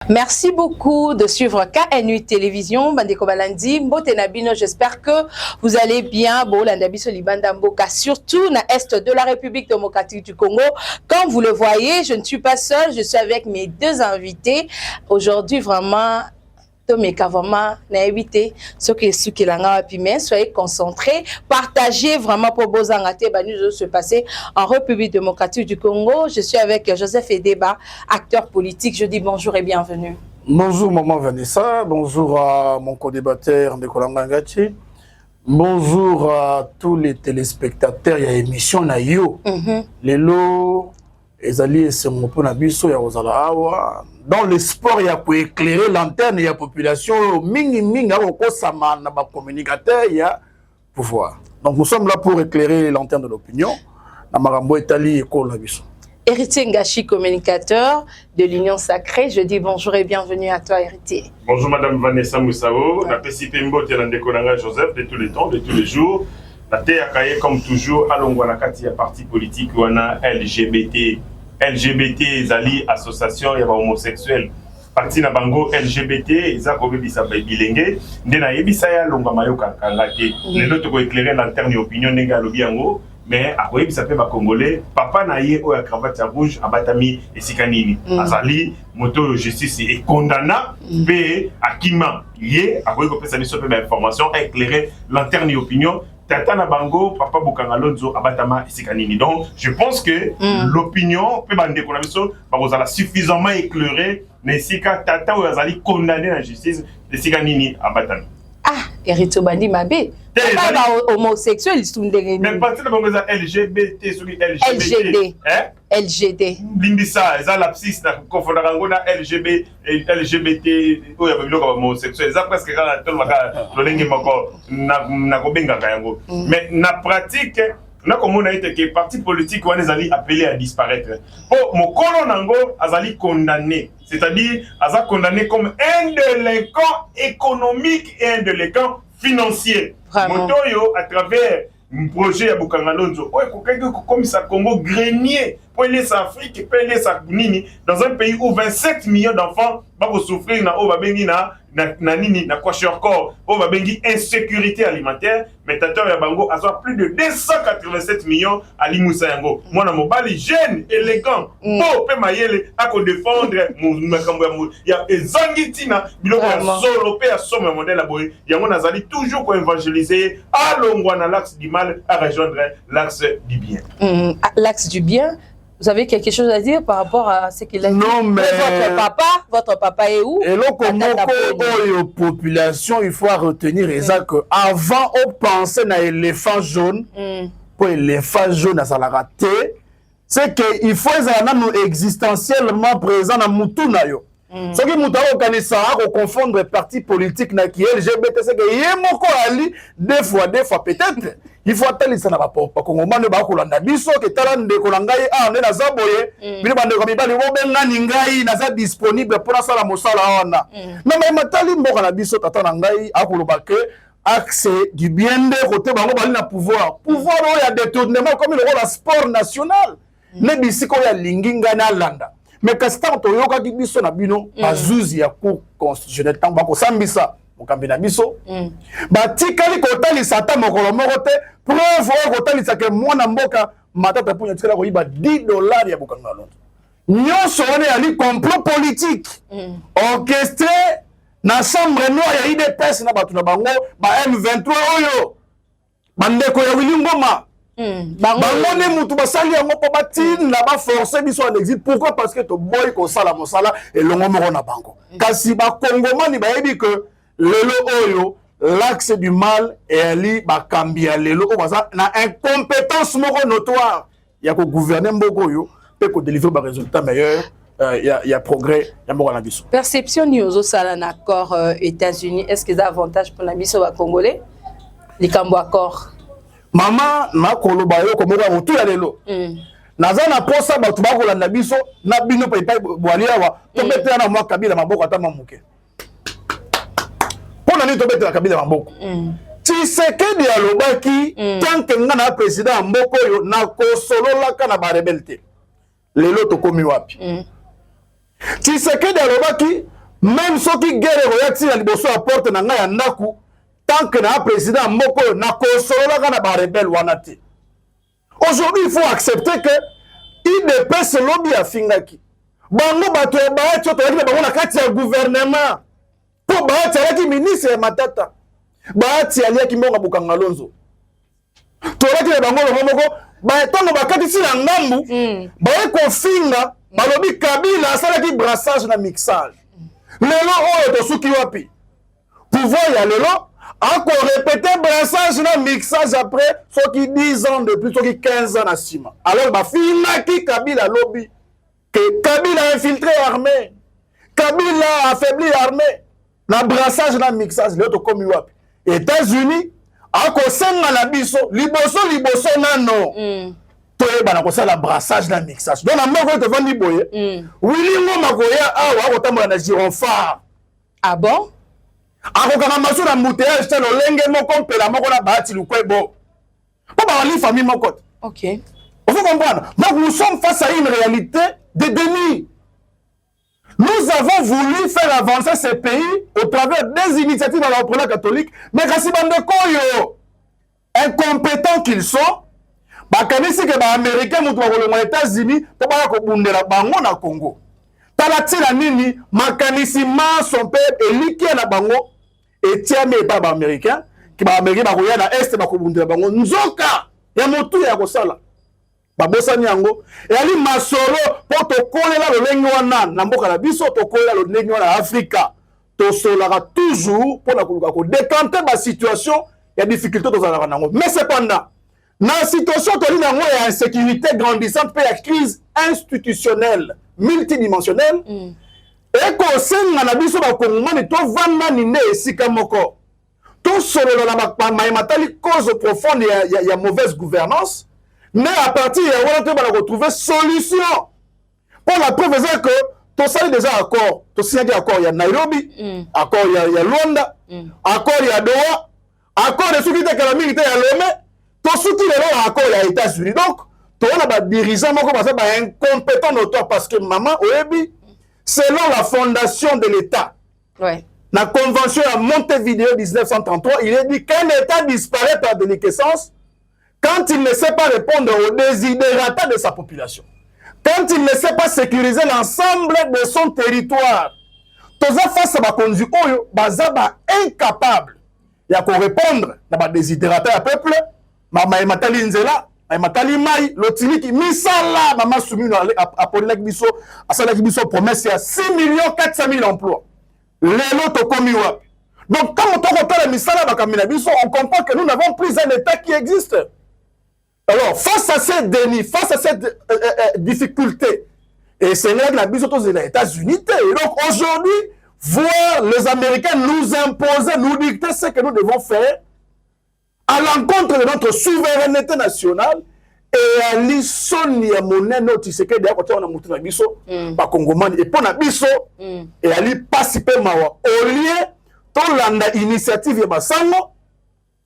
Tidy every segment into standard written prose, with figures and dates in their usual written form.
Merci beaucoup de suivre KNU Télévision. Bandeko Balandi, Mbote Nabino, j'espère que vous allez bien. Bon, Landabiso Libanda Mboka, surtout na Est de la République démocratique du Congo. Comme vous le voyez, je ne suis pas seule, je suis avec mes deux invités. Aujourd'hui, vraiment, vraiment, soyez concentrés, partagez vraiment pour vos engatés, nous se passer en République démocratique du Congo. Je suis avec Joseph Edeba, acteur politique. Je dis bonjour et bienvenue. Bonjour maman Vanessa, bonjour à mon co-débatteur Ndekolanga Ngati, bonjour à tous les téléspectateurs de l'émission Nayo. Lelo ezali esengo na biso ya kozala awa dans l'espoir ya ko éclairer lanterne ya population mingi akokosama na ba communicateur ya pouvoir. Donc nous sommes là pour éclairer les lanternes de l'opinion na makambo etali ekola biso. Héritier Ngachi, communicateur de l'Union Sacrée. Je dis bonjour et bienvenue à toi, Héritier. Bonjour Madame Vanessa Moussao, la PCP Mbote Ndekolanga Joseph de tous les temps, de tous les jours. La TAKA comme toujours, à Longwanakati, à parti politique, on a LGBT. LGBT, Zali, association, il y a homosexuels. Parti na bango LGBT, ils ont bisa bilenge. Ndena yebisa ya longa mayoka kangate. Les autres ko éclairer lanterne opinion nega lobiango. Mais après bisa pe ba congolais, papa na ye o ya cravate rouge abatami esikanini. Azali moto justice est condamné pe akima ye après ko pesa biso pe ba information éclairer lanterne opinion. Tata na bango, papa Bukanga Lonzo, abatama isikanini. Donc, je pense que l'opinion, peut bande qu'on a vu suffisamment éclairé, mais si tata ou azali condamné la justice, isikanini abatami. Ah, Héritier Bandi Mabé. Pas homosexuel, ils sont des. Mais partir de bango LGBT, celui LGBT. LGD. Limbisa, ça lapsis na confondre na LGBT ou ya bilo comme homosexuel. Ça presque quand tout le monde lolenge mako na kobenga kayango. Mais na pratique na comme on a été que parti politique on les ali appelé à disparaître. Oh mokolo nango azali condamné. C'est-à-dire aza condamné comme un délinquant économique et un délinquant financier. Motoyo à travers un projet à Bukanga Lonzo, comme ça Congo grenier, pour laisser Afrique, pour laisser Nini, dans un pays où 27 millions d'enfants vont souffrir na obabengi na nini na kwashiorkor, obabengi insécurité alimentaire, mais tateur ya bango a plus de 287 millions à Limoussa yango. Moi na mobali jeune, élégant, beau pe mayele à ko défendre makambo ya mou. Ya ezangitina biloko ya solo pe ya somme modèle aboy. Yango nazali toujours ko évangéliser à longwa na l'axe du mal à rejoindre l'axe du bien. L'axe du bien. Vous avez quelque chose à dire par rapport à ce qu'il a dit? Non, mais votre papa est où? Et là, comme la population, il faut retenir que avant, on pensait à l'éléphant jaune. Pour l'éléphant jaune, ça l'a raté. C'est qu'il faut être existentiellement présent dans Moutouna. Ce qui nous confondre parti politique qui est LGBT, c'est que des fois peut-être. Il faut attendre ça n'a pas Congomani ba kolanda biso ke tala ndeko na ngai ane na zaboye bino bandeko mibali bo benga ningai na za disponible pour sala mosala wana mais matali mboka na biso tata na ngai akoloba ke axe du bien de côté bango bali na pouvoir o ya détournement comme le rôle sport national ne bisiko ya linginga na landa mais kastan to yoka ki biso na bino bazuzi ya cour constitutionnel tant ba ko sambisa Mokambina biso batikali kotalisa ata mokolo moko te preuve oyo kotalisa ke mwana mboka matata punya tikala koyiba $10 ya Bukanga Lonzo nyonso wana yali complot politique orchestré na chambre noire ya IDPS na bato na bango ba M23 oyo bandeko ya Willy Ngoma bango ne mutu basali yango po batinda ba forcer biso en exil. Pourquoi? Parce que to boy ko sala mosala elongo moko na bango kasi ba kongomani bayebi que lelo oyo l'axe du mal et ali bakambia lelo o baza na incompétence moko notoire ya ko gouverner mboko yo pe ko délivrer ba résultat meilleur ya progrès ya moko na biso. Perception ni ozo sala na accord États-Unis, est-ce que ça avantage pour la biso ba congolais les cambo accord mama na koloba yo ko moko mutu ya lelo naza na posa bato ba kolanda biso na bino pa ipa bwaliawa to betela na mwa kabila maboko ata mamuke. On a dit que la Kabila Mamboko. Tshisekedi alobaki tant que ngana président Mboko yo na ko solo la kana ba rebelté. Lelo to komi wapi. Tshisekedi alobaki même soki guerre royati na liboso ya porte na ngai ya ndaku tant que na président moko na kosololaka na ba rebelle wana te. Aujourd'hui il faut accepter que IDPS lobby afingaki bango bato ya baati otoyaki bango na kati ya gouvernement po baati alaki ministre ya Matata baati aliaki mbongo Bukanga Lonzo toyaki na bango longo moko batongo bakatisi na ngambu baye kofinga balobi Kabila asalaki brassage na mixage lelo oyo tosuki wapi pouvoir ya lelo ako répéter brassage na mixage après soki 10 ans de plus soki 15 ans na sima alors bafinaki Kabila lobby que Kabila a infiltré l'armée Kabila a affaibli l'armée na brassage na mixage lelo tokomi wapi États-Unis ako senga na biso liboso nano toyebana kosala brassage na mixage donc na moko tovandi boye Willy Ngoma koya awa akotambola na gyrophare. Ah bon? Akokanga maso na mbouteillage te lolenge moko mpela moko na bahati lukwebo po bawali famille moko. Ok. On faut comprendre. Donc nous sommes face à une réalité de déni. Nous avons voulu faire avancer ce pays au travers des initiatives à la repreneur catholique, mais kasi bandeko yo incompétents qu'ils sont, bakanisi ke ba américain mutu bakolonga les États-Unis po baya kobundela bango na Congo. Talatila nini makanisi ma son peuple eliki na bango etiame pa ba américain ki ba américain bakoya na est bakobundela bango nzoka ya motu ya kosala. Babosani yango yali masolo po tokolela lolenge wana na mboka na biso tokolela lolenge wana Afrika tosolaka toujours pour la koluka ko décanter ba situation ya difficulté tozalaka nango mais cependant na situation toli nango ya insécurité grandissante pe ya crise institutionnelle multidimensionnelle et ko senga na biso ba kongomani to vanda ni ne esika moko to solo na ba matali cause profonde ya mauvaise gouvernance. Mais à partir de là, on va retrouver solution. Pour la preuve, c'est que tu sais déjà accord. Tu sais qu'il y a accord, il y a Nairobi, accord, il y a Luanda, accord, il y a Doha, accord de sécurité économique, il y a Lomé, tu sais qu'il y a accord, il y a États-Unis. Donc, tu as des dirigeants incompétents notoire parce que maman, Oebi, selon la fondation de l'État, la convention à Montevideo 1933, il est dit qu'un État disparaît par déliquescence quand il ne sait pas répondre aux desiderata de sa population, quand il ne sait pas sécuriser l'ensemble de son territoire, toza face à bakonzi oyo bazaba incapable ya ko répondre na ba desiderata ya peuple, mama ematali nzela, ematali mai, lotiliki misala, mama Soumino apolina biso, asala biso promesse ya 6 400 000 emplois. Lelo to komi wapi. Donc quand on t'a la misala bakamina biso, on comprend que nous n'avons plus un État qui existe. Alors, face à cette déni, face à cette difficulté, et c'est là que la bise aux États-Unis. Et donc aujourd'hui, voir les Américains nous imposer, nous dicter ce que nous devons faire à l'encontre de notre souveraineté nationale et à l'issue ya monnaie notre ce que d'ailleurs on a monté na biso ba Congomani et pour na biso et ali participer mawa au lieu to landa initiative ya basango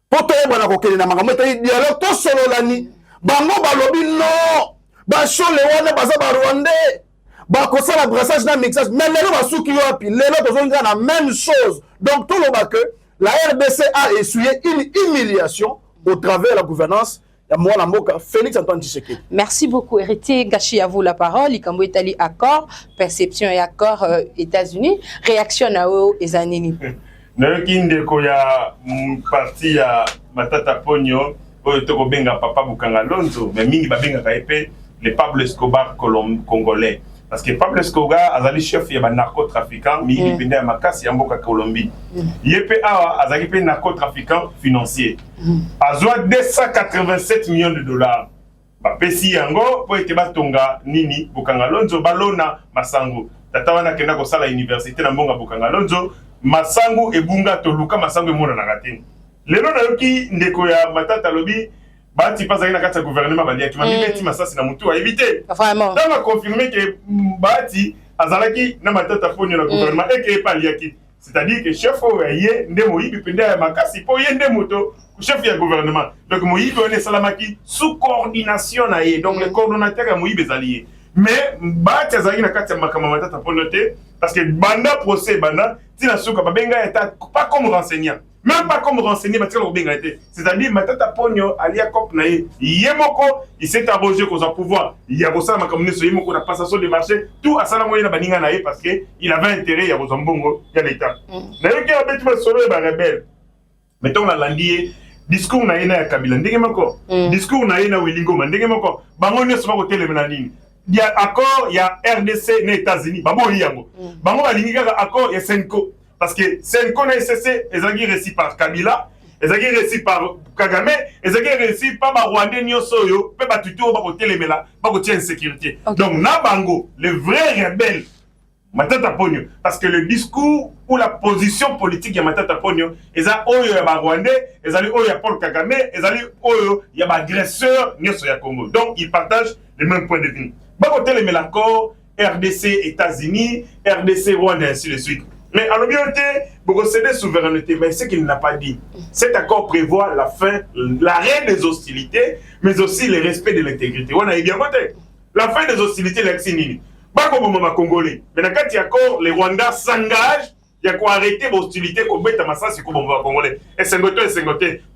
poto ebana kokeli na makambo te dialogue to solo lani bango balobi non ba chole wana baza ba Rwandais ba kosala brassage na mixage mais lelo basuki wapi lelo tozonga na même chose donc tout le bas que la RDC a essuyé une humiliation au travers de la gouvernance ya mwana mboka Félix Antoine Tshisekedi. Merci beaucoup héritier Gachi à vous la parole ikambo etali accord perception et accord États-Unis réaction na o ezanini. Nayoki ndeko ya parti ya Matata Ponyo oyo toko benga papa Bukanga Lonzo mais mingi babengaka epe le Pablo Escobar congolais parce que Pablo Escobar azali chef ya ba narcotrafiquant mi dipenda ya makasi ya mboka Colombie yepe awa azali pe narcotrafiquant financier azwa 287 millions de dollars ba pesi yango po ete batonga nini Bukanga Lonzo balona masango tata wana kenda ko sala université na mbonga Bukanga Lonzo masango ebunga toluka masango emona na rateni lelo na yoki ndeko ya Matata lobi bati pas na kati ya gouvernement balia ki mami beti masasi na mutu a éviter vraiment donc a confirmé que bati azalaki na Matata Ponyo na gouvernement et que pas liaki c'est-à-dire que chef oye nde moyibi penda ya makasi po yende moto chef ya gouvernement donc moyibi on est salamaki sous coordination na ye donc le coordonnateur ya moyibi ezali mais bati azali na kati ya makambo matata ponyo te parce que banda procès banda tina suka babenga eta pas comme renseignant même pas comme renseigné batika kobenga te c'est-à-dire matata ponyo alia cop na yemoko il s'est arrogé qu'on a pouvoir il y a ça makambo neso yemoko na passation de marché tout asala moyena baninga na parce que il avait intérêt ya kozambongo ya l'état na yoki abeti ba solo ba rebelle mettons la landie discours na yena ya Kabila ndenge moko discours na yena Wilingoma ndenge moko bango nyonso ba kotelemela nini il y a accord il y a RDC na États-Unis babo yango bango balingi kaka accord ya Senko parce que Senko na SCC ezaki reçu par Kabila ezaki reçu par Kagame ezaki reçu par ba Rwandais nyonso yo pe batutu ba kotelemela ba kotia insécurité donc na bango les vrais rebelles Matata Ponyo. Parce que le discours ou la position politique de Matata Ponyo, ils ont oyo ya Rwandais, ils ont oyo ya Paul Kagame, ils ont oyo ya agresseur nyoso ya Congo. Donc ils partagent les mêmes points de vue. Bakote les l'accord RDC États-Unis, RDC Rwanda ainsi de suite. Mais en l'objectif, pour céder souveraineté, mais ce qu'il n'a pas dit. Cet accord prévoit la fin, l'arrêt des hostilités, mais aussi le respect de l'intégrité. On a bien voté. La fin des hostilités, l'exinini. Bako mama congolais. Mais dans le accord, les Rwandais s'engagent, il y a quoi arrêter l'hostilité comme bête massa c'est comme on congolais. Et c'est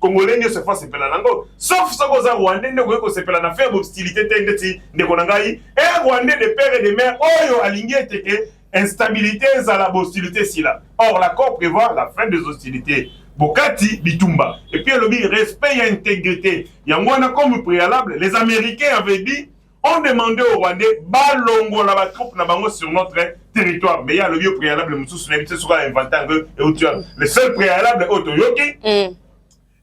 congolais ne se fasse pas lango. Sauf ce que Rwandais ne veut que se faire la faire hostilité tendeti ne konangai. Et Rwandais de père et de mère oyo aligné teke instabilité à la hostilité si là. Or l'accord prévoit la fin des hostilités. Bokati Bitumba. Et puis le respect et intégrité. Il y a moins comme préalable. Les Américains avaient dit on demandait aux Rwandais balongo la troupe na bango sur notre territoire. Mais il y a le vieux préalable, le seul préalable Otoyoki,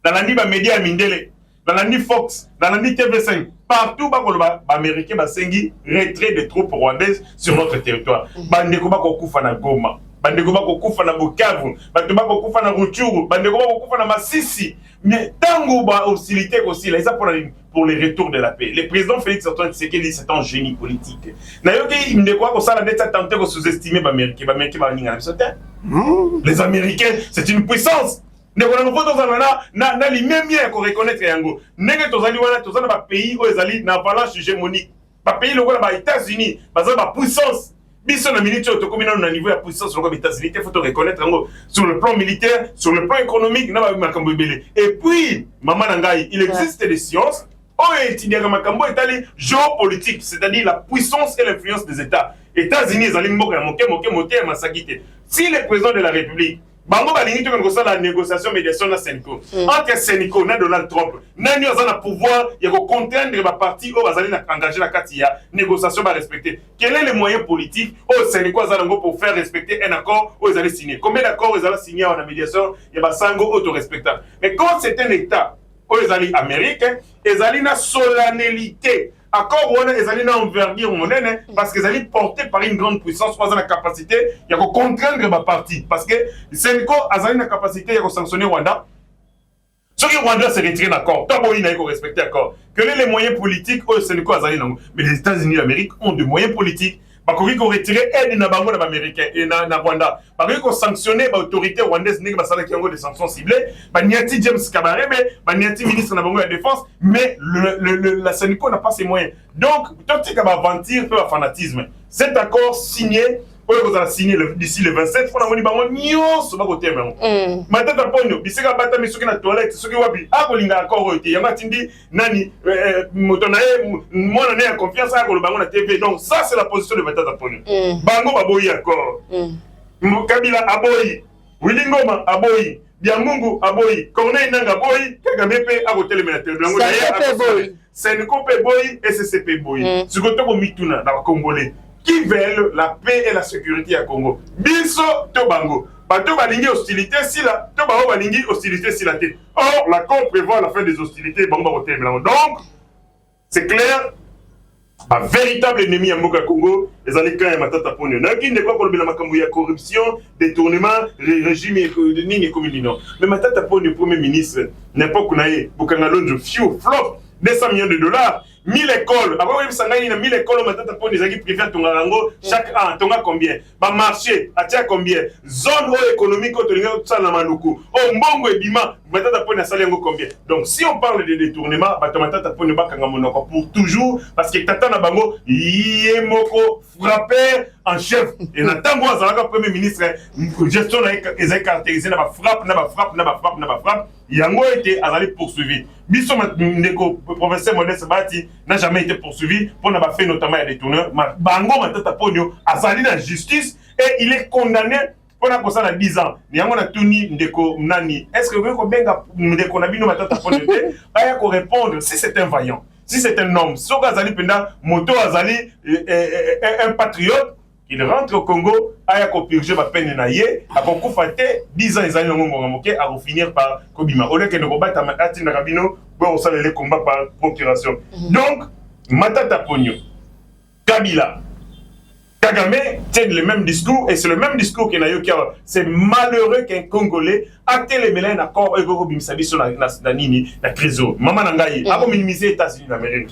dans l'andi média Mindele, dans l'andi Fox, dans l'andi TV5, partout les Américains basengi retrait des troupes rwandaises sur notre territoire. Bandeko bakokufa na Goma, bandeko bakokufa na Bukavu, bandeko bakokufa na Rutshuru, bandeko bakokufa na Masisi. Mais tango ba hostilité aussi là, pour le retour de la paix. Le président Félix Antoine Tshisekedi c'est un génie politique. Nayoki il ne croit que ça la dette tenté de sous-estimer les Américains ba ninga les Américains, c'est une puissance. Ne connait pas dans na les mêmes bien qu'on reconnaître yango. Nenge tozali wana tozana ba pays où ezali na balance hégémonique. Ba pays lokola ba États-Unis, ba puissance. Biso na minute au tokomina na niveau de puissance sur les États-Unis, il faut reconnaître sur le plan militaire, sur le plan économique, na ba makambo belé. Et puis maman nangai, il existe des sciences géopolitique, c'est-à-dire la puissance et l'influence des États. États-Unis, si le président de la République, la négociation médiation na Senko, entre Senko et Donald Trump, nani a pouvoir de contraindre la partie où ils ont engagé la Katia, négociation va respecter. Quel est le moyen politique au Senko pour faire respecter un accord où ils allaient signer? Combien d'accords ils allaient signer en médiation? Il y a Sango auto-respectable. Mais quand c'est un État, ils allaient américains, ils allaient na solennité. Accord où ils allaient na envergure monnaie parce qu'ils allaient portés par une grande puissance, pas la capacité, il y a contraindre ma partie parce que Senko a la capacité de sanctionner Rwanda. Ceux qui Rwanda se retirent d'accord, tant qu'il faut respecter l'accord. Quels sont les moyens politiques au Senko a mais les États-Unis d'Amérique ont des moyens politiques. Parce qu'ils ont retiré aide na bango na américain et na Rwanda. Parce qu'ils ont sanctionné l'autorité rwandaise qui ont des sanctions ciblées. Niati James Kabarebe, Niati ministre na bango de la défense, mais la Senko n'a pas ces moyens. Donc, tout ce qui va aventure fait un fanatisme. Cet accord signé, vous allez signer d'ici le 27, il faut avoir un million sur le côté. Maintenant, il y a un peu de toilette, ceux qui ont un accord, il y a un tindi, nani, moi, on a confiance à la TV. Donc, ça, c'est la position de Matata Ponyo. Bango Aboyi accord. Kabila Aboyi, Wilingoma Aboyi, Biamungu Aboyi, Corneille Nanga Aboyi, Kagamepe Agotelemelatel. Senko Boyi, SCP Boyi. Ce que tu as mis tout dans le Congolais. Qui veulent la paix et la sécurité à Congo. Biso Tobango. Bato balingi hostilité si la. Tobango balingi hostilité si la tête. Or, l'accord prévoit la fin des hostilités. Donc, c'est clair. Un véritable ennemi à Moka Congo, les Alékans et Matata Ponyo. Naki ne quoi qu'on la makambu ya corruption, détournement, régime et communino. Mais Matata Ponyo, premier ministre, n'importe où naïe, Bukanga Lonjo, fiu, flop, 200 millions de dollars. 1000 écoles. Après, il y a 1000 écoles, maintenant, pour les équipes privées, chaque an, tu as combien? Bah, marché, tu as combien? Zone économique, tu as tout ça dans Manoukou. Oh, Mbongo et Bima, maintenant, tu as combien? Donc, si on parle de détournement, tu as pour toujours, parce que tu as bango, Yemoko frappé en chef. Et dans tant que premier ministre, gestion est caractérisée, n'a pas frappe. Yango a été poursuivi. Le professeur Modeste Bati n'a jamais été poursuivi pour n'avoir fait notamment des détourneurs. Bango Matata Pogno a sali dans la justice et il est condamné pour la cause de 10 ans. Yango a tuni Ndeko Nani. Est-ce que vous pouvez Ndeko Nabino Matata Pogno pour répondre si c'est un vaillant, si c'est un homme, si Azali Penda, Moto Azali, un patriote, il rentre au Congo, a purgé ma peine naïe, a fait 10 ans, ils ont finir par Kobima. Au lieu que nous combattons à Tina Rabino, on s'allait les combats par procuration. Donc, Matata Pogno, Kabila, Kagame tiennent le même discours, et c'est le même discours qu'il y a. C'est malheureux qu'un Congolais a télémélé un accord avec Robim Sabiso na Nini, na Trésor. Maman Nangaï, a minimiser les États-Unis d'Amérique.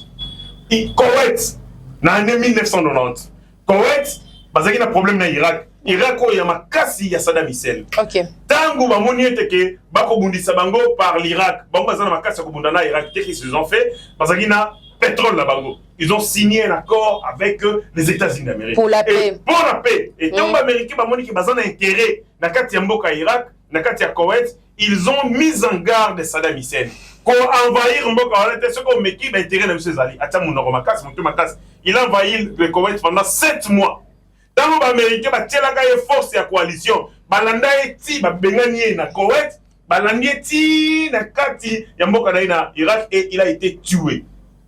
Koweït, dans l'année 1990, Koweït, parce qu'il y a un problème dans l'Irak. Irak, il y a ma casse, il y a Saddam Hussein. Tango, bah, mon yété que, Bako Bundi Sabango par l'Irak. Bon, bah, ça, ma casse, Bundana, Irak, qu'est-ce qu'ils se ont fait? Parce qu'il y a pétrole là-bas. Ils ont signé un accord avec les États-Unis d'Amérique. Pour la paix. Pour la paix. Et tant que les Américains, bah, mon yété, bah, ça, intérêt. Nakati Mboka Irak, Nakati Koweït, ils ont mis en garde Saddam Hussein. Pour envahir Mboka, ce qu'on met qui, bah, intérêt de M. Zali. Il a envahi le Koweït pendant 7 mois. Dans les Américains, il y a une force de la coalition. Balanda eti bengani na Koweït, balanda eti na kati ya mboka na Irak et il a été tué.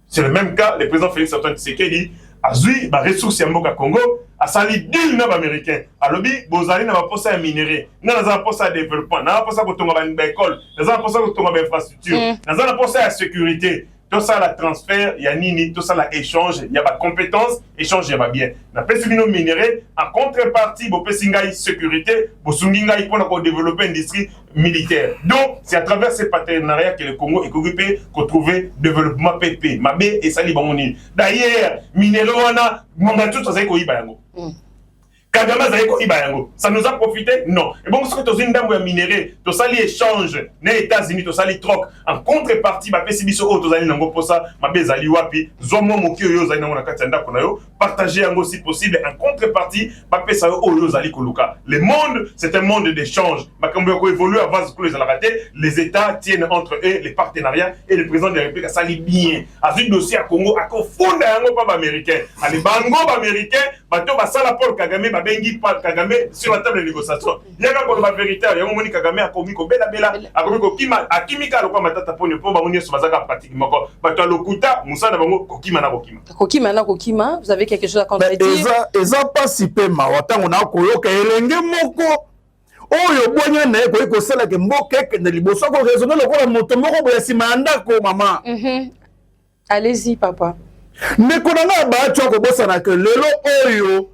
C'est le même cas, le président Félix Antoine Tshisekedi a zui ba ressources ya mboka Congo, a sali deal na américain. Alobi bozali na ba posa ya minerai, na za posa ya développement, na posa ko tonga ba école, na za posa ko tonga ba infrastructure, na za posa ya sécurité. Tout ça, la transfert, il y a nini, tout ça, la échange, il y a ma compétence, échange, il y a ma bien. La pessimino minéré, en contrepartie, bo pesingai sécurité, bo sungingai pour développer une industrie militaire. Donc, c'est à travers ces partenariats que le Congo est occupé pour trouver développement PP, Mabé et Sali Bangoni. D'ailleurs, minéré, on a, mon tout ça, c'est quoi, Ibayango. Kagame Zayeko Ibayango. Ça nous a profité? Non. Et bon, ce que tu as une dame minéré, tu as échange, les États-Unis, tu as troc. En contrepartie, ma PCBISO, tu as nango posa, ma bezali wapi, zomo mokio yo zali nango na katenda konayo, partager yango si possible. En contrepartie, ma pesa yo yo zali koluka. Le monde, c'est un monde d'échange. Ma kambo ko évolue avant que les raté, les États tiennent entre eux les partenariats et le président de la République a sali bien. A vu dossier à Congo, à confondre yango pas américain. Allez bango américain, bato ba sala Paul Kagame bengi pas Kagame sur la table de négociation. Il y a quand la vérité, il y a un Kagame a commis ko bela a commis ko kima a kimika lo kwa matata poni po ba moni so bazaka pratiquement ko bato lokuta musana bango ko kima na kokima. Vous avez quelque chose à contredire? Eza pas si pe ma watango na ko yoka elenge moko oyo bonya na ko ko sala ke mboke ke na liboso ko raisonner lo ko moto moko boya sima ndako mama. Allez-y papa. Ne konanga ba twa ko bosana ke lelo oyo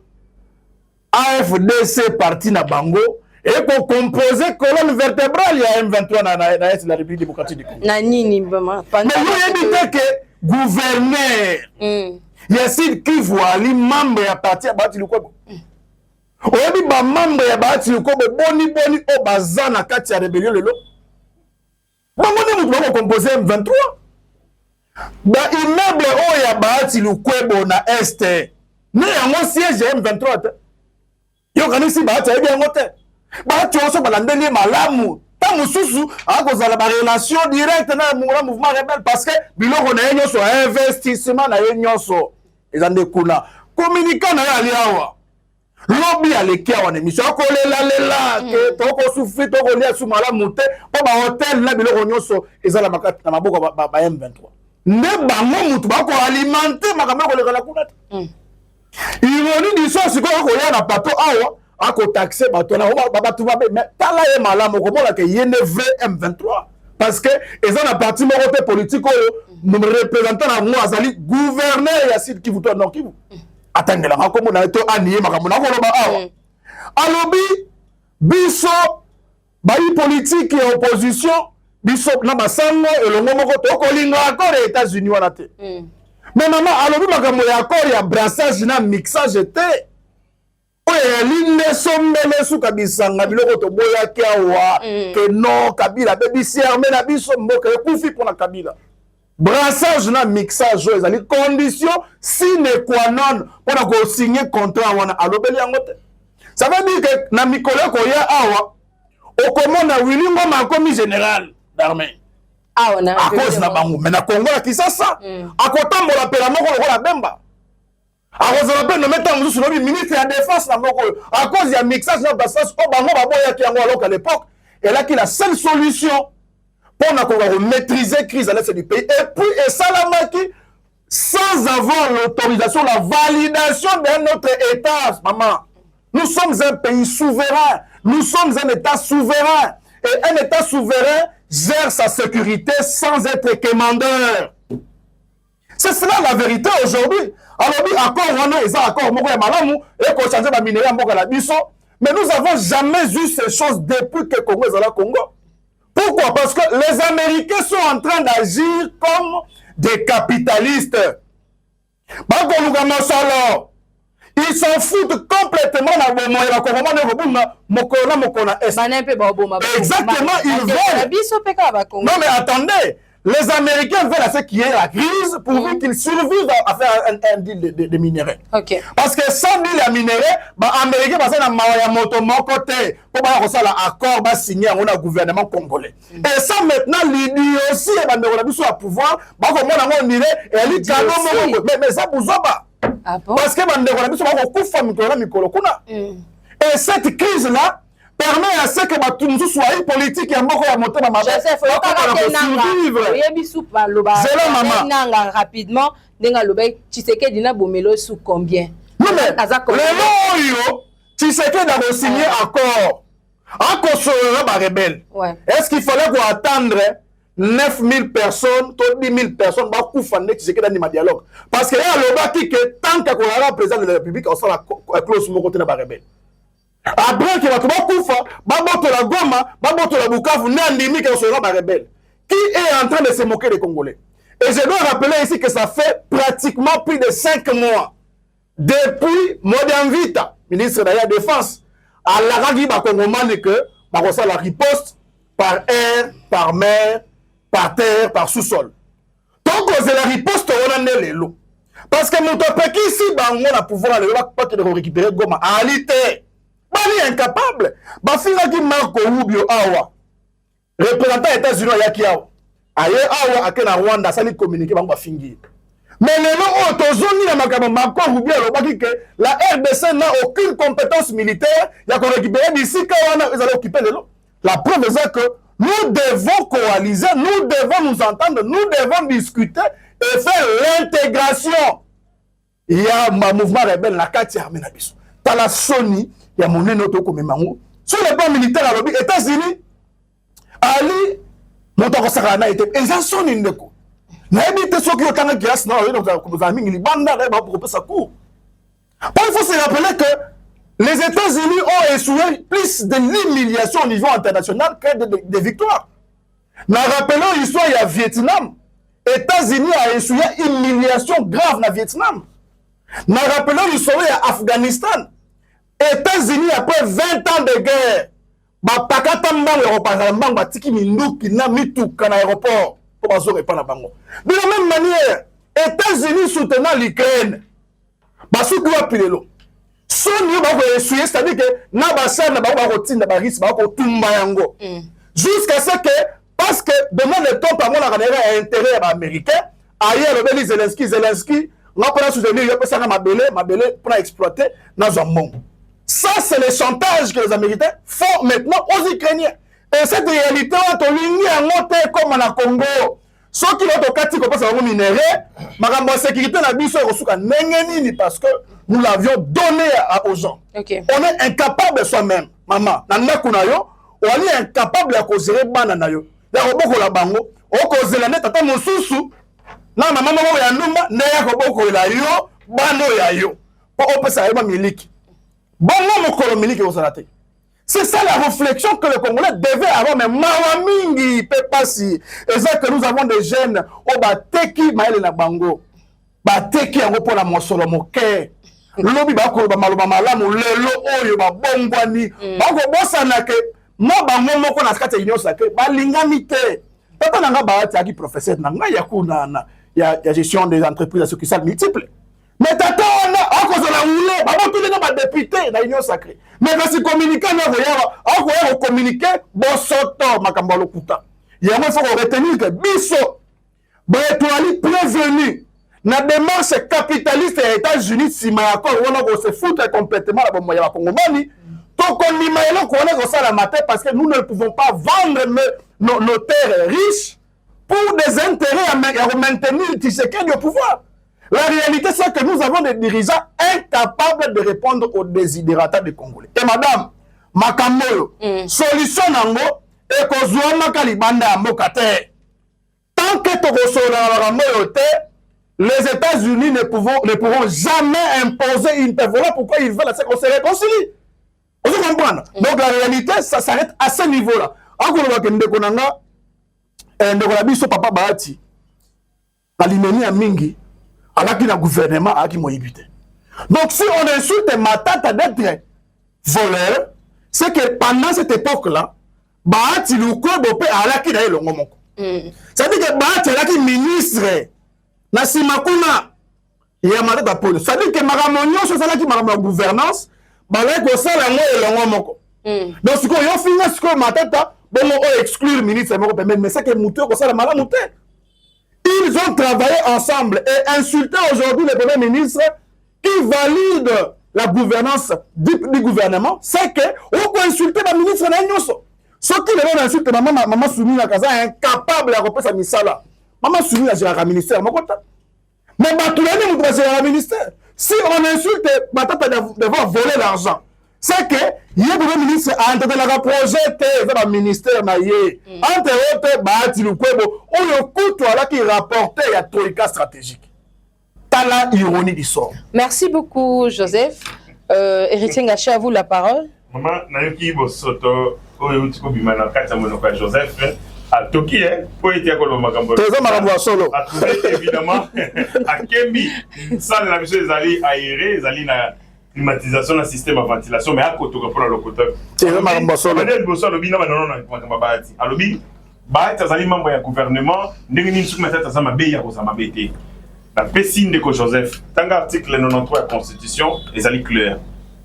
AFDC parti na bango et pour composer colonne vertébrale il y a M23 na la République démocratique du Congo. Na nini maman? Mais vous avez dit que gouverneur Yassine Kivouali membre ya parti ya Bati Lukwebo. Oyebi ba membre ya Bati Lukwebo boni o bazana kati ya rébellion lelo. Bango ne mutu composer M23. Ba immeuble o ya Bati Lukwebo na Est. Ne yango siège M23. Yo kanisi ba ta bien ngote ba tu oso balandeli malamu ta mususu akozala ba relation directe na mouvement rebelle parce que biloko na yenyo so investissement na yenyo so ezande kuna communiquer na ali awa lobby alekia wana mission ko lela ke toko souffrir toko lia sou malamu te po ba hotel na biloko nyoso ezala makati na maboko ba M23 ne bango mutu ba ko alimenter makambo ko lekala kuna te. Ironie du sens ko ya na pato awa ako taxer bato na bato ba mais tala ye malamu ko mola ke yene vrai M23 parce que ils ont la partie morote politique nous représentant na moi azali gouverneur ya site Kivu to non Kivu atangela ko mona to aniye makambo na ko loba awa alobi biso ba politique et opposition biso na basango elongo moko to ko linga accord les États-Unis wana te Mais maman, alors makambo ya accord ya brassage na mixage te. Oye line sombele suka bisanga biloko to boya kiawa que non Kabila bebisi armé na biso mboka ekufi pour na Kabila. Brassage na mixage ezali condition sine qua non pour na ko signer contrat wana alobeli yango te. Ça veut dire que na mikolo ko ya awa okomona Willy Ngoma akomi général d'armée. À cause na bango mais na Congo la Kisasa akotambola pela moko lokola Bemba. À cause de la nommé tant mususu lobi ministre de la défense na moko à cause ya mixage na brassage o bango baboya ki yango alors à l'époque et là qui la seule solution pour na ko maîtriser crise à l'est du pays et puis et salamaki sans avoir l'autorisation la validation de notre état maman. Nous sommes un pays souverain, nous sommes un état souverain et un état souverain gère sa sécurité sans être commandeur. C'est cela la vérité aujourd'hui. Alors, accord, on a des accords, et qu'on change la minerai à la biso. Mais nous n'avons jamais eu ces choses depuis que Congo est à la Congo. Pourquoi? Parce que les Américains sont en train d'agir comme des capitalistes. Ils s'en foutent complètement exactement, ils veulent. Non mais attendez, les Américains veulent à ce qu'il y ait la crise pour qu'ils survivent à faire un deal de minerais. Okay. Parce que sans deal de minerais, les Américains passent dans mon côté pour faire l'accord signé à un gouvernement congolais. Et ça maintenant, l'idiotie est sur le pouvoir, mais ça vous pas. Ah bon? Parce que et cette crise-là permet à ce que tout le monde soit politique et un peu à monter dans ma survivre. Rapidement, Tshisekedi na bomelo sous combien? Non mais Tshisekedi a signé accord. Accord sur le rebelle. Est-ce qu'il fallait qu'on attendre 9000 personnes, 10 000 personnes, dialogue. Parce que que tant qu'on a président de la République, on sera la clause sur mon côté de la rebelle. Après que la Goma, la Bukavu, la rebelle. Qui est en train de se moquer des Congolais? Et je dois rappeler ici que ça fait pratiquement plus de 5 mois depuis Modern Vita, ministre de la Défense, à la Ragi Bakongomane que la riposte par air, par mer, par terre, par sous-sol. Donc, c'est la riposte on a les lots. Parce que mon top ici, on a pouvoir aller pas récupérer Goma. En réalité, il est incapable. Bafira qui Marco Rubio Awa, représentant des États-Unis à Yakiawa. Ailleurs, Awa, à Kena Rwanda, ça n'est communiqué, on va finir. Mais les noms autozones, Marco Rubio, la RDC n'a aucune compétence militaire. Il y a qu'on récupère d'ici quand ils allaient occuper les lots. La preuve est que nous devons coaliser, nous devons nous entendre, nous devons discuter et faire l'intégration. Il y a un mouvement rebelle, la carte armée. Dans la Sony, il y a mon énoto comme Mango. Sur le plan militaire, à les États-Unis, Ali, mon Sarana était exactement une déco. N'habitez ceux qui ont tant de glace, non, vous avez mis les bandes pour sa cour. Il faut se rappeler que les États-Unis ont essuyé plus de l'humiliation au niveau international que de victoires. Nous rappelons l'histoire, il y a Vietnam. Les États-Unis ont essuyé une humiliation grave dans le Vietnam. Nous rappelons l'histoire, il y a Afghanistan. Les États-Unis, après 20 ans de guerre, de la même manière, les États-Unis soutenant l'Ukraine, c'est-à-dire que jusqu'à ce que, parce que demain le temps par moi la intérêt américain, ailleurs le Zelensky, on va soutenir pour exploiter dans un monde. Ça c'est le chantage que les Américains font maintenant aux Ukrainiens. Et cette réalité on a comme en Congo. Ceux qui ont été comme ça minerai, ma sécurité la biso parce que nous l'avions donné aux gens. Okay. On est incapable soi-même, maman. On est incapable de gérer banana yo. Ya roboko la bango, o cause la net tata mosusu. Na maman mo ya numba, na ya roboko la yo, bano ya yo. Po opesa ya miliki. Bongo mo kolo miliki o salate. C'est ça la réflexion que les Congolais devaient avoir, mais Mawamingi peut pas si. Et ça que nous avons des jeunes au Bateki Maël na Bango. bateki yango pour la mosolo moke lobi bakoloba maloba malamu lelo oyo babongwani bakobosana ke mo bango moko na kati ya union sacrée balingami te tata na nga Bahati aki professeur na nga ya kuna ya gestion des entreprises succursales multiples mais tata wana akozala wule babotuli na badéputé na union sacrée mais kasi communiquer na koyawa akoya communiquer bosoto makambo lokuta yango il faut retenir que biso baetoali prévenu na démarche capitaliste ya États-Unis sima ya accord wana ko se foutre complètement la bombe ya bakongomani to kondima eloko wana kosala mate parce que nous ne pouvons pas vendre nos terres riches pour des intérêts à maintenir Tshisekedi au pouvoir. La réalité c'est que nous avons des dirigeants incapables de répondre aux desiderata des Congolais. Et madame Makamolo, solution nango e kozwa makali banda ya mboka te. Tant que tokosola la moyo te, les États-Unis ne pourront jamais imposer une paix. Voilà pourquoi ils veulent qu'on se réconcilie. Vous comprenez? Donc la réalité, ça s'arrête à ce niveau-là. Encore une fois, ndeko biso papa Bahati, alimeni ya mingi, alaki na gouvernement, alaki moyibite. Donc si on insulte Matata d'être voleur, c'est que pendant cette époque-là, Bahati Luko Bopé alaki na elongo moko. C'est-à-dire que Bahati alaki ministre na simakuna ya Matata Polo. C'est-à-dire que maramonyo so salaki maramon gouvernance, balai ko sala ngo elongo moko. Donc ce qu'on yo finit ce que Matata bon on exclure ministre moko mais c'est que muto ko sala malamu te. Ils ont travaillé ensemble et insulté aujourd'hui le premier ministre qui valide la gouvernance du gouvernement, c'est que on peut insulter le ministre na nyoso. Ce qui les insulte maman Soumi na kaza incapable à repasser sa misala. Maman Soumi na géré ministère mokota. Mais Batoulani nous géré le ministère. Si on insulte Matata d'avoir volé l'argent, c'est que le ministre a entendu la projet dans le ministère na yé. Entre autres Bahati Lukwebo, on le coûte là qui rapportait à troïka stratégique. T'as la ironie du sort. Merci beaucoup Joseph. Héritier Ngaché, à vous la parole. Maman, nayoki bosoto oyo utiko bimana kata monoka Joseph à Toki pour être à makambo. Teza makambo solo. Évidemment à Kembi, ça la mission zali aéré, zali na climatisation na système de ventilation mais à côté pour le côté. Teza makambo solo. Madame Bosso lobi na non makambo Bahati. Alobi Bahati zali membre ya gouvernement ndenge ni soumettre ta sama be ya ko sama bete. La pécine de Joseph, tant l'article 93 de la Constitution, les alliés clairs.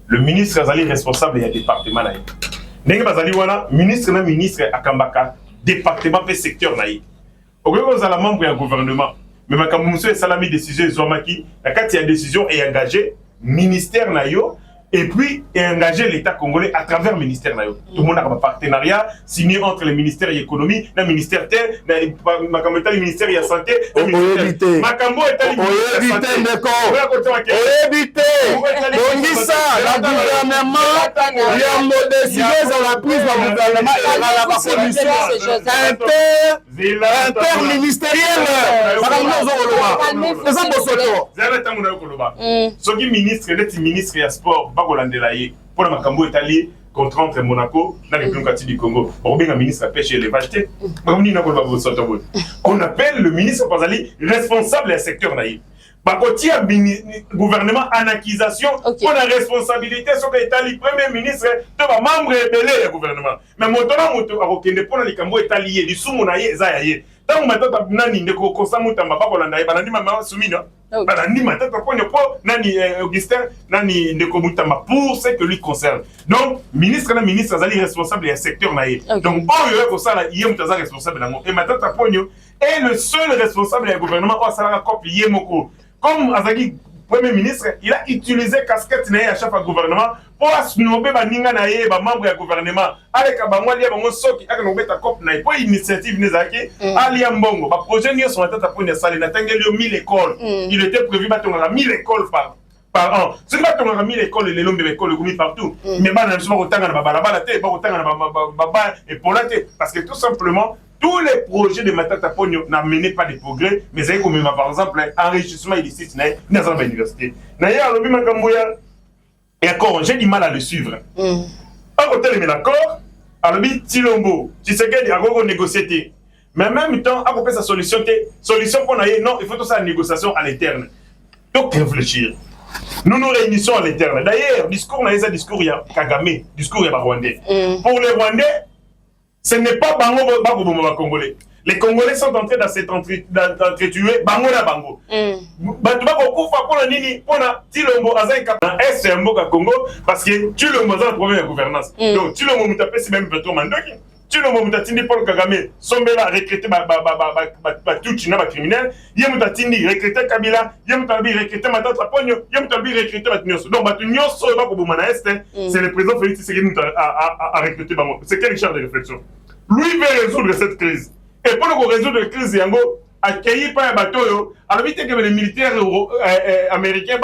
Le ministre est responsable du département. N'est-ce pas ministre na ministre à Kambaka, département et secteur naï. Au lieu de la membre du gouvernement, mais quand monsieur salami décision Zomaki, la carte de décision est engagée ministère naïo et puis est engagé l'État congolais à travers le ministère naïo. Tout le monde a un partenariat signé entre le ministère de l'économie, le ministère terre, le ministère de la santé, le ministère. Makambo est le ministère de la santé. La gouvernement, il y a une décision sur la prise du gouvernement et la solution interministérielle. C'est ça pour ce qui ministre, le ministre de sport, pour le Makambo Italie contre entre Monaco dans les pays du Congo. On a ministre à pêche et élevage. On appelle le ministre Pazali responsable du secteur naïf. Par contre, il y a un gouvernement en accusation pour la responsabilité sur l'Italie, premier ministre, membre du gouvernement. Mais mon temps, pour les Cambo Italiens, du Soumonaye, Zayaye. Tant que maintenant, nani ne kosamu tamba ba kolanda ba nani mama soumina ba nani matata ponyo po nani Augustin nani ne komutama pour ce que lui concerne. Donc ministre na ministre azali responsable du secteur naïe. Donc oyo ko sala yé mutaza responsable nango et matata ponyo est le seul responsable du gouvernement au sala cop yé moko. Comme azali premier ministre, il a utilisé casquette naïe à chef du gouvernement pour snobber ba ninga naïe ba membre du gouvernement avec ba mwali ba soki aka no beta cop naïe pour initiative nezaki ali mbongo ba projet ni sur la tête pour ne saler na tangeli 1000 écoles. Il était prévu ba tonga 1000 écoles par an. Ce ba tonga 1000 écoles les lombe écoles goumi partout. Mais ba na suma ko tanga na ba balabala te ba ko tanga na ba et polate parce que tout simplement tous les projets de Matata Pogno n'amenaient pas de progrès, mais c'est comme par exemple enrichissement illicite dans l'université. D'ailleurs, et encore, j'ai du mal à le suivre. Un côté, il met l'accord, alors Tilombo, tu sais qu'il y a un négocier. Mais en même temps, à côté sa solution qu'on a, non, il faut tout ça en négociation à l'interne. Donc réfléchir. Nous nous réunissons à l'éternel. D'ailleurs, discours, il y a Kagame, discours il y a Rwandais. Pour les Rwandais, ce n'est pas Bango Congolais. Les Congolais sont en train d'entretuer Bango na Bango. C'est un mot Congo parce que tu le mot dans le problème de gouvernance. Donc tu le mot mutapé c'est même Petro Mandoki. Tu le mot mutatindi Paul Kagame sombela recruter Tuchina criminel. Yé mutatindi recruter Kabila. Yé mutatindi recruter Matata Ponyo. Yé mutatindi recruter Batunyoso. Donc Batunyoso va pour Boumana Est. C'est le président Félix Tshisekedi à recruter Bango. C'est quel genre de réflexion? Lui veut résoudre cette crise. Et pour résoudre la crise, Yango, accueilli par un bateau, alors vite que les militaires américains,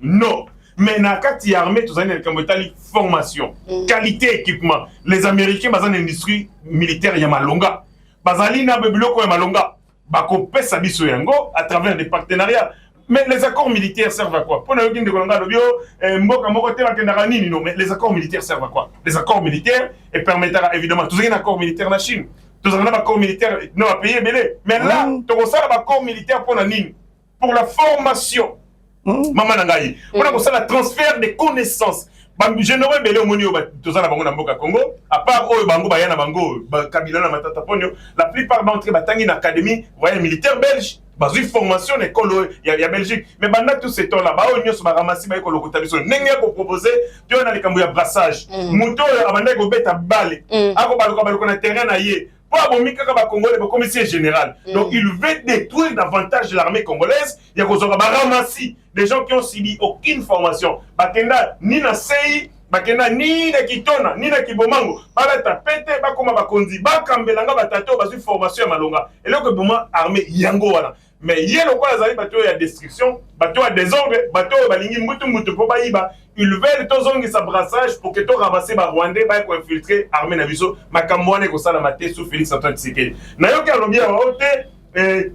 non. Mais dans la armée, tout ça, il y a une formation, qualité, équipement. Les Américains, dans l'industrie militaire, il y a Malonga. Bazali na bebiloko ya Malonga. Bako pesa biso yango à travers des partenariats. Mais les accords militaires servent à quoi? Pour nous dire non, mais les accords militaires servent à quoi? Les accords militaires permettent évidemment, tout un accord militaire en Chine. Tous un accord militaire, non, à payer belé. Mais là, tu as un accord militaire pour la Nine, pour la formation. Maman Nangaï. On a le transfert des connaissances. Je n'aurais belé au monio, tout ça, na Congo, à part Bango, Bayana Bango, Kabila, na Matata Ponyo, la plupart d'entre eux, Batangi, une académie, voyez, militaire belge. Bah, une formation, école, il y a Belgique. Mais pendant tout ce temps-là, on a ramassé l'école au côté de son. N'est-ce pas proposer, tu as les cambouis à brassage. Mouton, abandonné au bête à balle. Ako baloko na terrain aillé. Pas bon mika ba Congolais, le commissaire général. Donc il veut détruire davantage l'armée congolaise. Il y a qu'on ramasser des gens qui ont subi aucune formation. Bakenda ni na sei, bakenda ni na kitona, ni na kibomango. Bala tapete ba koma ba konzi, ba kambelanga ba tato ba su formation ya malonga. Et là que boma armée yango wala. Mais hier le quoi azali bateau ya destruction, bateau ya désordre, bateau balingi mutu po bayiba. Ils veulent tozongi sa brassage pour que to ramasser ba Rwandais ba ko infiltrer armée na biso makamwane ko sala maté sous Félix Antoine Tshisekedi. Na yo ki alobi ya haute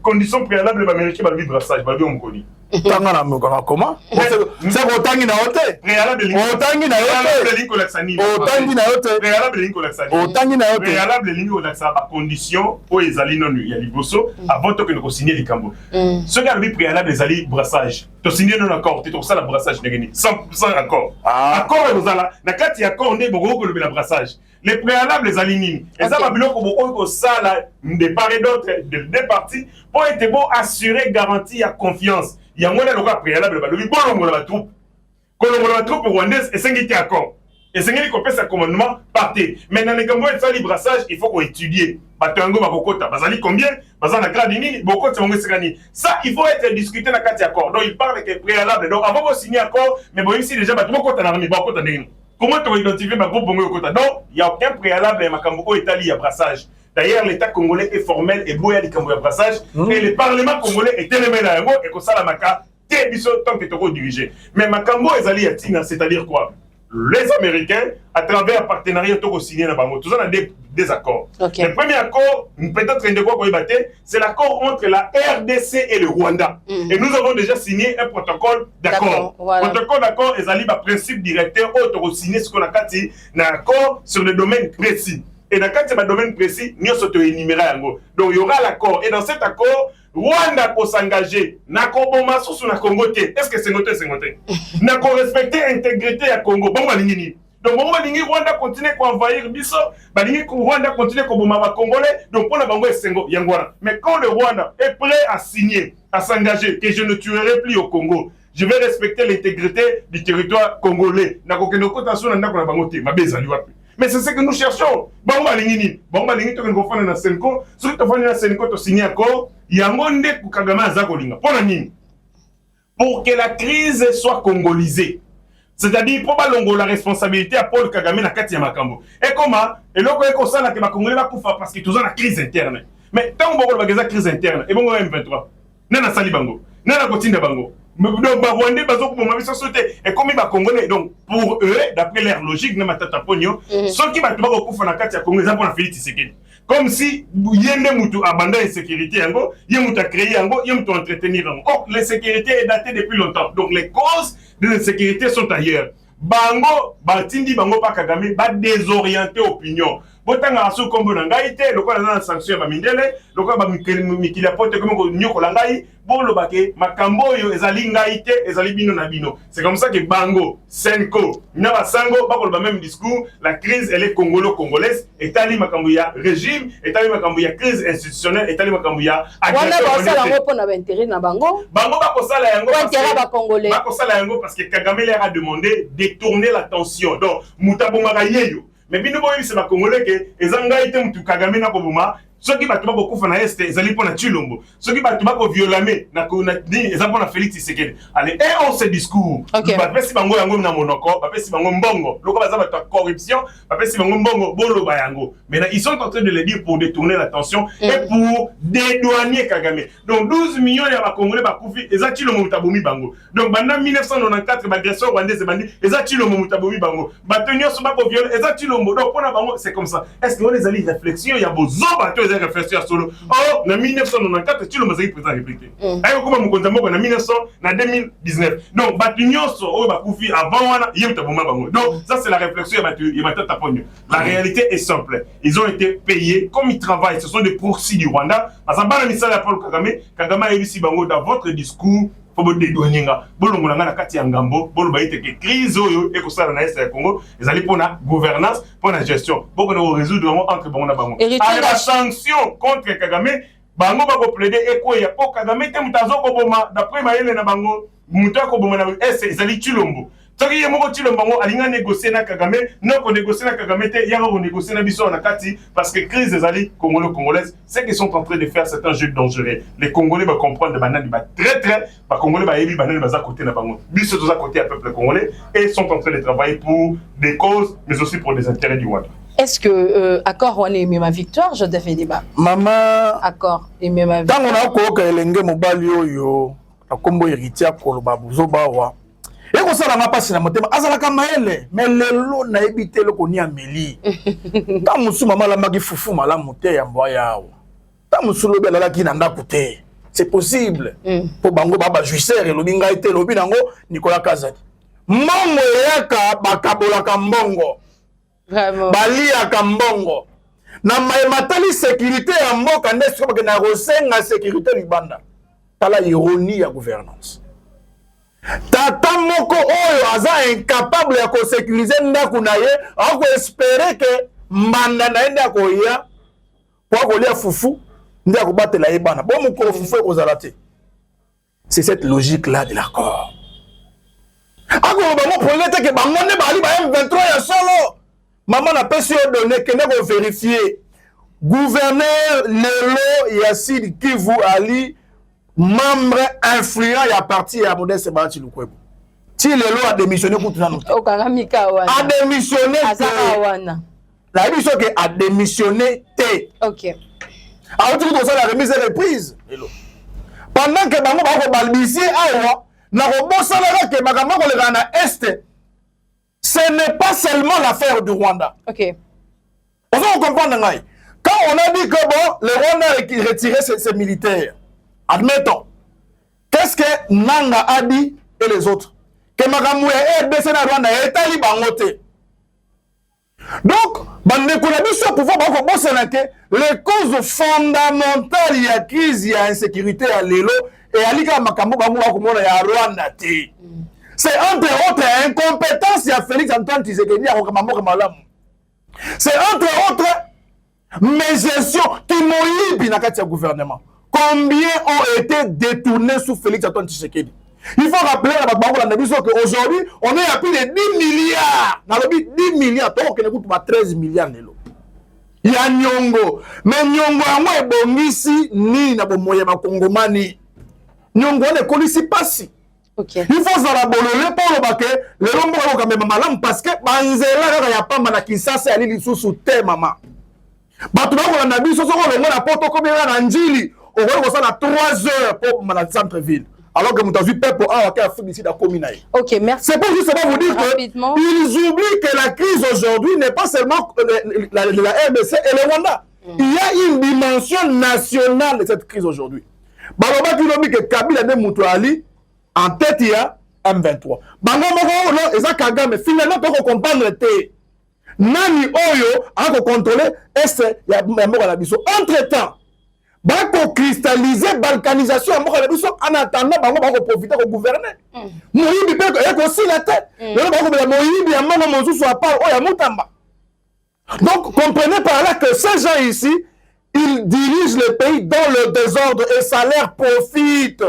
conditions préalables ba américain ba brassage ba bi omkoni. Tanga na mukaka comment? C'est otangi na hote. Préalable ligne. Otangi na hote. Ligne kolaksani. Otangi na hote. Préalable ligne kolaksani. Otangi na hote. Préalable ligne kolaksani ba condition o ezali non ya liboso avant to que nous signer les cambo. Ce qui a le préalable ezali brassage. To signer non accord, tu ça la brassage ngeni. Sans accord. Accord ezala na kati accord ndé boko ko le brassage. Les préalables les alignés. Et ça va biloko boko ça là de part et d'autre de deux parties pour être beau assurer garantie à confiance. Il y a un cas préalable, il y a la troupe. Quand on a la troupe rwandaise, et c'est un accord. Et c'est un accord, c'est commandement parté. Mais dans les Cambodges, il y a brassage, il faut qu'on étudie. Batango, Bakokota, Bazali combien? Bazana Gradini, Bokota, Mongosegani. Ça, il faut être discuté dans le cadre d'accord. Donc, il parle que préalable. Donc, avant de signer accord, mais bon, ici déjà, Bakokota, l'armée, Bakokota, comment tu identifies ma groupe Bokota? Donc, il n'y a aucun préalable, ma Cambo, Italie, il y a brassage. D'ailleurs, l'État congolais est formel et beau, il y a des cambouis à brassage. Et le Parlement congolais est élevé dans le et que ça, la maca, t'es biso tant que tu es dirigé. Mais ma cambo est allé à Tina, c'est-à-dire quoi? Les Américains, à travers un partenariat, ont signé dans Bango. Tout ça, on a des accords. Okay. Le premier accord, peut-être un de quoi c'est l'accord entre la RDC et le Rwanda. Et nous avons déjà signé un protocole d'accord. Voilà. Protocole d'accord, ils allaient par principe directeur, autre signé ce qu'on a dit, un accord sur le domaine précis. Et dans le domaine précis, nous sommes énumérés. Donc il y aura l'accord. Et dans cet accord, Rwanda peut s'engager. Nako boma sous na Congo. Est-ce que c'est noté? Nako respecter l'intégrité à Congo. Bon, malingini. Donc bon, malingi Rwanda continue à envahir Bisso. Malingi Rwanda continue à bombarder les Congolais. Donc pour la Bango et Sengo, Yangwana. Mais quand le Rwanda est prêt à signer, à s'engager, que je ne tuerai plus au Congo, je vais respecter l'intégrité du territoire congolais. Nako kenoko taso na ndako na Bango te. Mabeza liwapi. Mais c'est ce que nous cherchons. Bon, malingini, tu as fait un Senko. Si tu as fait un Senko, tu as signé un accord. Il y a un monde qui pour que la crise soit congolisée. C'est-à-dire, pour que la responsabilité à Paul Kagame na Katia Makambo. Et comment? Et là, on ça que les Congolais va koufa parce qu'ils ont la crise interne. Mais tant qu'on a la crise interne, et bon, M23, Nana Sali Bango, Nana Kotinda Bango. Donc, et comme ils Congolais, donc pour eux, d'après leur logique, ceux qui vont beaucoup na Katia Congo, ils ont Félix Tshisekedi. Comme si yende mutu abandonne la sécurité yango, yende a créé yango, yende entretenir yango. Or, la sécurité est datée depuis longtemps. Donc les causes de l'insécurité sont ailleurs. Bango, Batindi Bango pa Kagame, va désorienter l'opinion. botanga aso kombo na ngai te lokola na sanction ya mindele lokola ba mikili apote comme ko nyokola ngai boloba ke makambo oyo ezali ngai te ezali bino na bino. C'est comme ça que Bango Senko na basango bakoloba même discours, la crise elle est congolaise etali makambo ya régime etali makambo ya crise institutionnelle etali makambo ya wana basala ngo pona ba intérêt na bango bakosala yango intérêt ba congolais bakosala yango parce que Kagame leur a demandé détourner l'attention donc mutabomaka yeyo mais bino boyebi c'est ba congolais que ezanga ite mutu Kagame na koboma soki bato bakokufa na este ezali mpona Chilombo soki bato bakoviolame na eza mpona Félix Tshisekedi allez et on ce discours bapesi bango yango na monoko bapesi bango mbongo loko baza bato ya corruption bapesi bango mbongo boloba yango maintenant ils sont en train de le dire pour détourner l'attention et pour dédouaner Kagame donc 12 millions ya bakongolais bakufi eza Chilombo mutabomi bango donc banda 1994 bagression rwandaise bandi eza Chilombo mutabomi bango bato nyonso bakoviole eza Chilombo donc mpona bango c'est comme ça est-ce que on les ali réflexion ya bozoba réflexion solo oh na 1994 Chilombo zaki président république ayo kuma mukonza moko na 1900 na 2019 donc batu nyonso o bakufi avant wana yemta boma bango donc ça c'est la réflexion ya matata ponyo la réalité est simple ils ont été payés comme ils travaillent ce sont des proxys du Rwanda azambana misala Paul Kagame a réussi bango dans votre discours faut vous dédouaner bolongola na kati ya ngambo boloba ite que crise oyo ekosala na est ya Congo ezali pona gouvernance pona gestion boko na résoudre entre bango na bango la sanction contre Kagame bango bako plaider ekoya po Kagame te mutazo ko boma d'après mayele na bango mutako boma na ezali Chilombo soki ye moko Chilombo bango alinga négocier na Kagame non ko négocier na Kagame te yako ko négocier na biso na kati parce que crise ezali congolais c'est qu'ils sont en train de faire certains jeux dangereux les Congolais va comprendre banani ba très ba Congolais ba yebi banani baza côté na bango biso toza côté à peuple congolais et sont en train de travailler pour des causes mais aussi pour des intérêts du Rwanda. Est-ce que accord on est ma victoire je devais débat maman accord et même ma victoire tant on a ko elenge mobali oyo akombo héritier koloba buzoba wa eko sala nga pasi na motema azalaka maele mais lelo na ebite loko ni ameli ta musu mama la magi fufu mala mote ya mbwa yao ta musu lobe la ki na ndako te c'est possible po bango baba juisseur elobi ngai te lobi nango Nicolas Kazadi mbongo yaka bakabolaka mbongo vraiment baliaka mbongo na matali sécurité ya mboka nde soki bakenda kosenga sécurité libanda tala ironie ya gouvernance tata moko oyo aza incapable ya kosécuriser ndako na ye akoespere ke mbanda na ye nde akoya po akolia fufu nde akobatela ye bana bo mokolo fufu ekozala te c'est cette logique là de l'accord akoloba mo problème te ke bango nde bali ba M23 ya solo maman napesi yo donné kende ko vérifier gouverneur lelo ya Sud Kivu Ali membre influent ya parti ya Modeste Bahati Lukwebo ti lelo a démissionné kutuna no okaramika wana a démissionné azaka wana la biso ke a démissionné te OK a tout ça la remise et reprise lelo pendant que bango ba ko balbisier awa na ko bosala ke makambo ko le na est ce n'est pas seulement l'affaire du Rwanda. OK. On va comprendre ngai. Quand on a dit que bon, le Rwanda a retiré ses militaires, admettons, qu'est-ce que Nanga a dit et les autres? Que Magamou et RDC na Rwanda est allé bangote. Donc, bande kolabiso pouvoir les causes fondamentales de la crise, il y a insécurité à l'élo et à l'ika makambo bango bakomona ya Rwanda te. C'est entre autres incompétence à Félix Antoine Tshisekedi à Rokamamoko Malamu. C'est entre autres mes gestions qui m'ont libre dans le gouvernement. Combien ont été détournés sous Félix Antoine Tshisekedi? Il faut rappeler à qu'aujourd'hui, on est à plus de 10 milliards. Dans le but 10 milliards, donc on écoute 13 milliards. Il y a Nyongo. Mais Nyongo a moins bon ici, ni na bon moyen ma Congomani. Nyongo ne connaît pas si. Okay. Il faut ça la bolole pour le baquet, le rombo quand même malam parce que banzela ya pas mal qui ça c'est ali sous terre maman. Batu ba ko na biso so ko le na poto ko bien na njili, o ko ça na 3 heures pour dans centre ville. Alors que nous vu peuple a qui a fait ici da commune. OK, merci. C'est pour justement vous dire que ils oublient que la crise aujourd'hui n'est pas seulement la RDC et le Rwanda. Il y a une dimension nationale de cette crise aujourd'hui. Baloba qui lobi que Kabila de Mutuali en tête, il y a M23. Bango moko no eza Kagame finalement to comprendre te. nani oyo a contrôler est ya mboka na biso. Entre-temps, bako cristalliser balkanisation ya mboka na biso en attendant bango bako profiter ko gouverner. Moyibi pe ko si la tête. Le bako bela moyibi ya mama mosusu a part oya mutamba. Donc comprenez par là que ces gens ici, ils dirigent le pays dans le désordre et ça leur profite.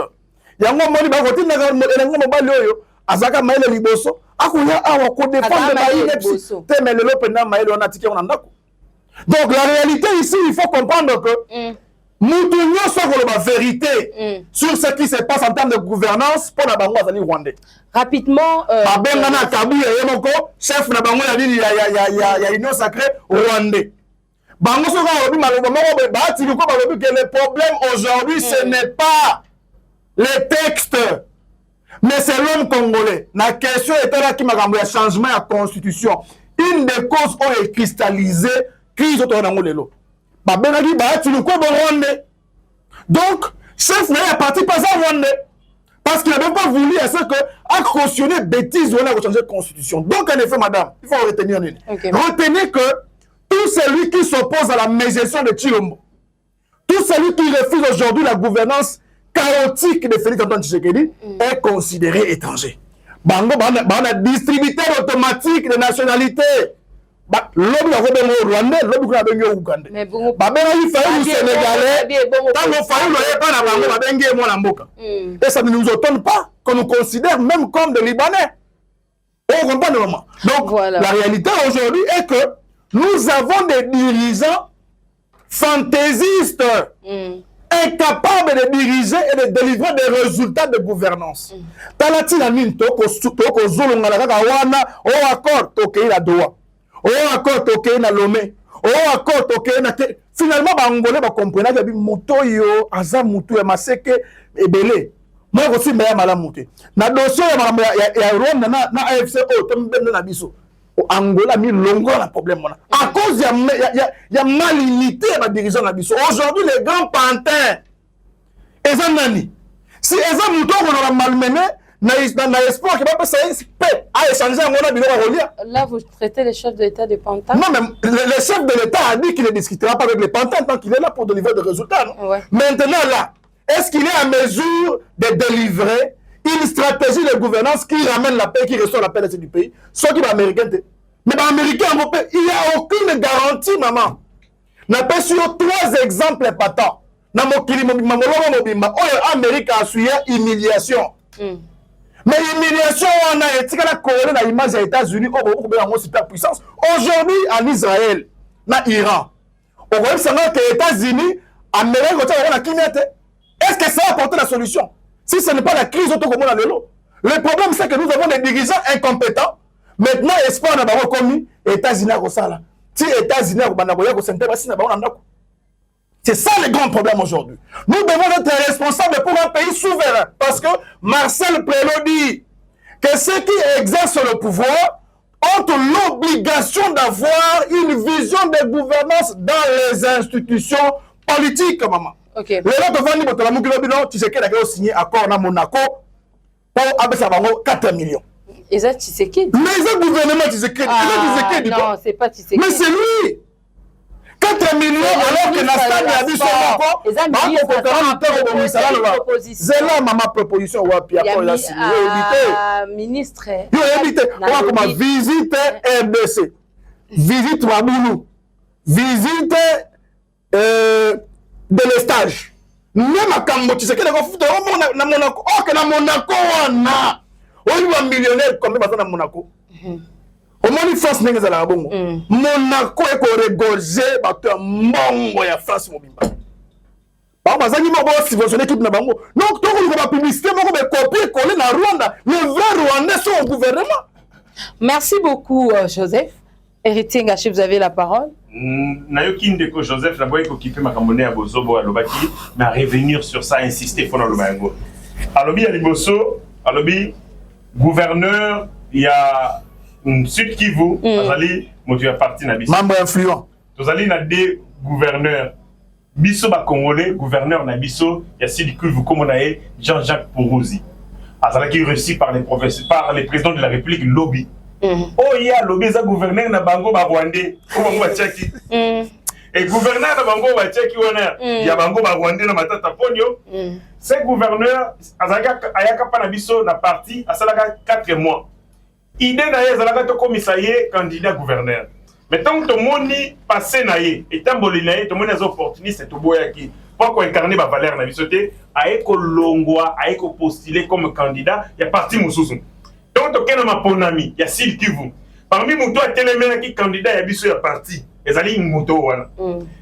Yango moni bako tinga ngo mobali oyo azaka maile liboso akuya awa ko défendre maile te mais le lopena maile on a tiké on andako. Donc la réalité ici, il faut comprendre que nous devons la vérité sur ce qui se passe en termes de gouvernance pour la Bango Azali Rwandais. Rapidement, chef na Bango ya Union Sacrée Rwandais. Bango que le problème aujourd'hui, ce n'est pas les textes, mais c'est l'homme congolais. La question était là qui m'a rendu un changement à la constitution. Une des causes ont cristallisé crise autour de l'eau. Donc, chef n'a parti pas à Rwandais. Parce qu'il n'avait pas voulu à ce que à cautionner bêtises, on a changé de constitution. Donc, en effet, madame, il faut retenir. Okay. Retenez que tout celui qui s'oppose à la mégestion de Chilombo, tout celui qui refuse aujourd'hui la gouvernance chaotique de Félix Antoine Tshisekedi est considéré étranger. Bango, on a distributeur automatique de nationalité. L'homme a fait au Rwanda, l'homme a fait au Ouganda. Mais bon, il fallait au Sénégalais, tant qu'on faillit le pas la Bango, la Bengue et moi la Mboka. Et ça ne nous étonne pas qu'on nous considère même comme des Libanais. On comprend le moment. Donc, voilà. La réalité aujourd'hui est que nous avons des dirigeants fantaisistes, incapables de diriger et de délivrer des résultats de gouvernance. Talati la mine, toko zolonga la kakawana, au accord, tokei la doa. Oh accord toké na Lomé. Oh accord toké na finalement bangolais ba comprendre que moto yo aza mutu ya maseke ebele. Moi aussi meya mala muté. Na dossier ya Rwanda na AFC tembe na biso. O Angola mi longo na problème mona. À cause ya malignité ba dirigeant na biso. Aujourd'hui les grands pantins eza nani. Si eza muto ko na malmené dans l'espoir qu'il va passer à échanger en là, vous traitez les chefs de l'État de Pantin? Non, mais le chef de l'État a dit qu'il ne discutera pas avec les Pantins tant qu'il est là pour délivrer des résultats. Ouais. Maintenant, là, est-ce qu'il est en mesure de délivrer une stratégie de gouvernance qui ramène la paix, qui restaure la paix du pays? Ce qui est américain. Mais dans l'américain, il n'y a aucune garantie, maman. N'a pas sur 3 exemples patents. Dans l'Amérique a suivi humiliation. Mais l'humiliation, on a été dans l'image des États-Unis, au superpuissance. Aujourd'hui, en Israël, en Iran, on voit que les États-Unis, Amérique, est-ce que ça va apporter la solution? Si ce n'est pas la crise autour de le problème, c'est que nous avons des dirigeants incompétents. Maintenant, espoir n'a pas commis les États-Unis. Si les États-Unis c'est ça le grand problème aujourd'hui. Nous devons être responsables pour un pays souverain. Parce que Marcel Prélo dit que ceux qui exercent le pouvoir ont l'obligation d'avoir une vision de gouvernance dans les institutions politiques, maman. Okay. Tu sais qu'il a signé un accord à Monaco pour 4 millions. Et ça, Tshisekedi. Mais c'est le gouvernement Tshisekedi. Non, c'est pas Tshisekedi. Mais c'est lui. 4 millions alors que la stade a dit c'est là ma proposition wapi après la ministre on va visite RDC visite Maboulou visite de l'estage même à Kambo tu sais que na Monaco oh que na Monaco wana on est millionnaire comme dans Monaco. Au moins, il France n'est pas bon. Monaco est regorgé par un monde de France mobile. Par exemple, il m'a subventionné toute la banque. Donc, tout le monde publicité, on va copier, coller dans Rwanda. Le vrai Rwandais sont au gouvernement. Merci beaucoup, Joseph. Héritier Ngaché, vous avez la parole. Nayoki Ndeko Joseph, la boye qui fait ma camonnaie à Bozobo à Lobaki, mais à revenir sur ça, insister pour le Mango. À Lobi, à Liboso, à Lobi, gouverneur, il y a. Sud Kivu, Azali, motu ya parti na biso. Membre influent. Tozali na des gouverneurs. Biso ba Congolais, gouverneur na biso, ya Sud Kivu comme na Jean-Jacques Pourouzi. Azali qui est reçu par les présidents de la République lobby. Oh ya lobby za gouverneur na bango ba Rwandais ko bango ba Tchaki et gouverneur na bango ba Tchaki wana ya bango ba Rwandais na matata ponyo ce gouverneur azaka ayaka pa na biso na parti asalaka 4 mois idée na ye azalaka to komisa ye candidat gouverneur mais tant que moni passé na ye etamboli na ye to moni azo opportuniste to boyaki pour incarner ba valeur na biso te ayeko longwa ayeko postuler comme candidat ya parti mususu donc to kena maponami ya Sud Kivu parmi muto a telemena ki candidat ya biso ya parti ezali muto wana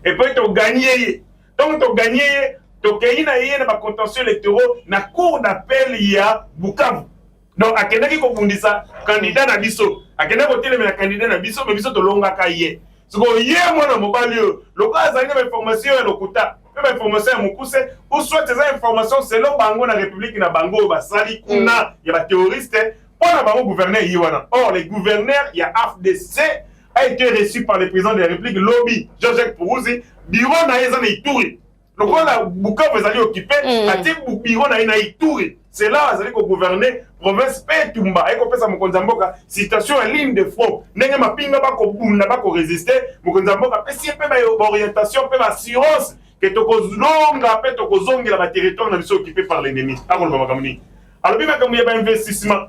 et puis to gagner donc to gagner to keina ye na ba contentieux électoraux na cour d'appel ya Bukavu donc akendaki ko bundisa candidat na biso akendaki ko telemena candidat na biso mais biso to longaka ye siko ye mwana mobali yo loko azali na information ya lokuta même information ya mukuse ou soit ces informations selon bango na république na bango basali kuna ya ba terroriste pour la bango gouverneur yiwana or les gouverneurs ya AFDC a été reçu par le président de la république lobby Jean-Jacques Puruzi bureau na yeza na Ituri loko la Bukavu ezali occupé ati bureau na ina Ituri c'est là azali ko gouverner province Petumba et ko pesa mokonza mboka situation en ligne de front ndenge mapinga bako bunda bako résister mokonza mboka pesi pe ba orientation pe ba assurance que tokozonga pe tokozongela ba territoire na biso occupé par l'ennemi akolo makamuni alobi makambu ya ba investissement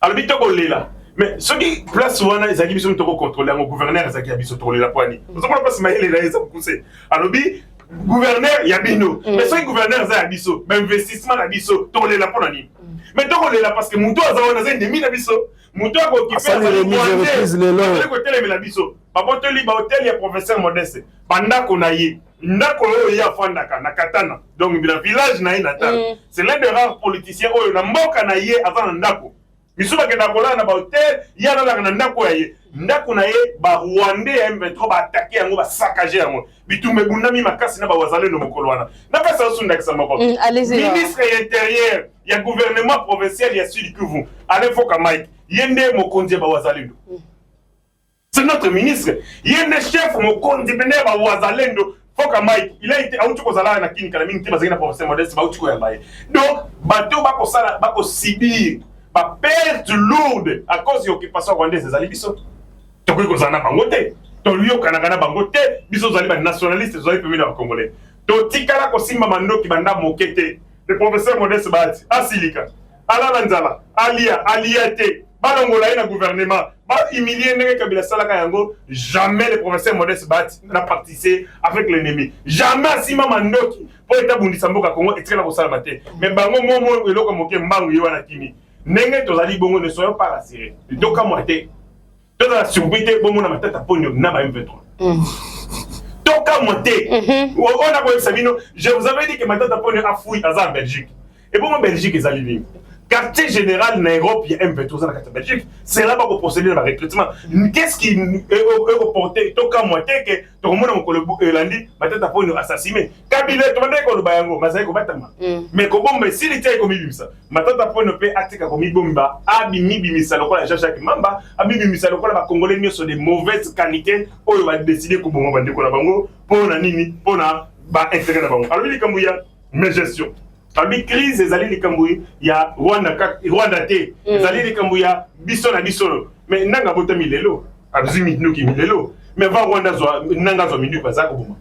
alobi tokolela mais soki place wana ezali biso toko contrôler ngo gouverneur ezaki ya biso tokolela pwani ozomona place maele la eza kuse alobi gouverneur ya bino mais soki gouverneur za ya biso ba investissement na biso tokolela pona nini mais tokolela parce que muto azawana za ennemi na biso muto akokipe azali kotelemela biso babotoli ba hotel ya professeur Modeste bandako na ye ndako oyo ya fandaka na Katana donc bila village na ye natal c'est l'un des rares politiciens oyo na mboka na ye avant ndako biso bakenda kolala na ba hotel ya na ndako ya ye ndako na ye ba Rwandais ya M23 ba attaquer yango ba saccager yango bitumbe bundami makasi na ba wazalendo mokolo wana na pesa sunda kisa moko ministre intérieur ya gouvernement provincial ya Sud Kivu Alefoka Mike yende mokonzi ba wazalendo c'est notre ministre yende chef mokonzi bene ba wazalendo Foka Mike il a été autuko zala na kini kala mingi bazina professeur Modeste ba autuko ya baye donc bato bako sala bako subir ba perte lourde à cause de l'occupation rwandaise ezali biso to ko zana bangote to liyo kana bangote biso zali ba nationaliste zali pemina ba congolais to tikala ko simba mandoki banda mokete le professeur Modeste Bati asilika ala nzala aliate balongola ina gouvernement ba humilier ndenge Kabila salaka yango jamais le professeur Modeste Bati n'a participé avec l'ennemi jamais asima mandoki pour etabundisa mboka Congo etikala ko sala mate mais bango momo eloko moke mbangu yiwana kimi ndenge tozali bongo ne soyons pas rassurés toka moite tozala surprise bongo na matata ponyo na ba M23 toka moite on a quoi Sabino je vous avais dit que matata ponyo a fouillé en Belgique et bongo Belgique ezali nini quartier général na Europe il y a M23 dans la Belgique c'est là-bas qu'on procède à recrutement qu'est-ce qui est reporté toka moite que tout le monde mon collègue Elandi matata ponyo assassiné Kabila to ndeko ko bayango mazai ko batama mais ko bombe si lité ko mibimisa matata ponyo pe atika ko mibomba abimi bimisa lokola Jean-Jacques Mamba abimi bimisa lokola ba congolais nyoso de mauvaise qualité oyo va décider ko bongo bandeko na bango pona nini pona ba intérêt na bango alors likambuya mais gestion Abi crise ezali likambu ya Rwanda te ezali likambu ya biso na biso mais nanga bota milelo abzimi nuki milelo mais va Rwanda zo nanga zo minute bazako boma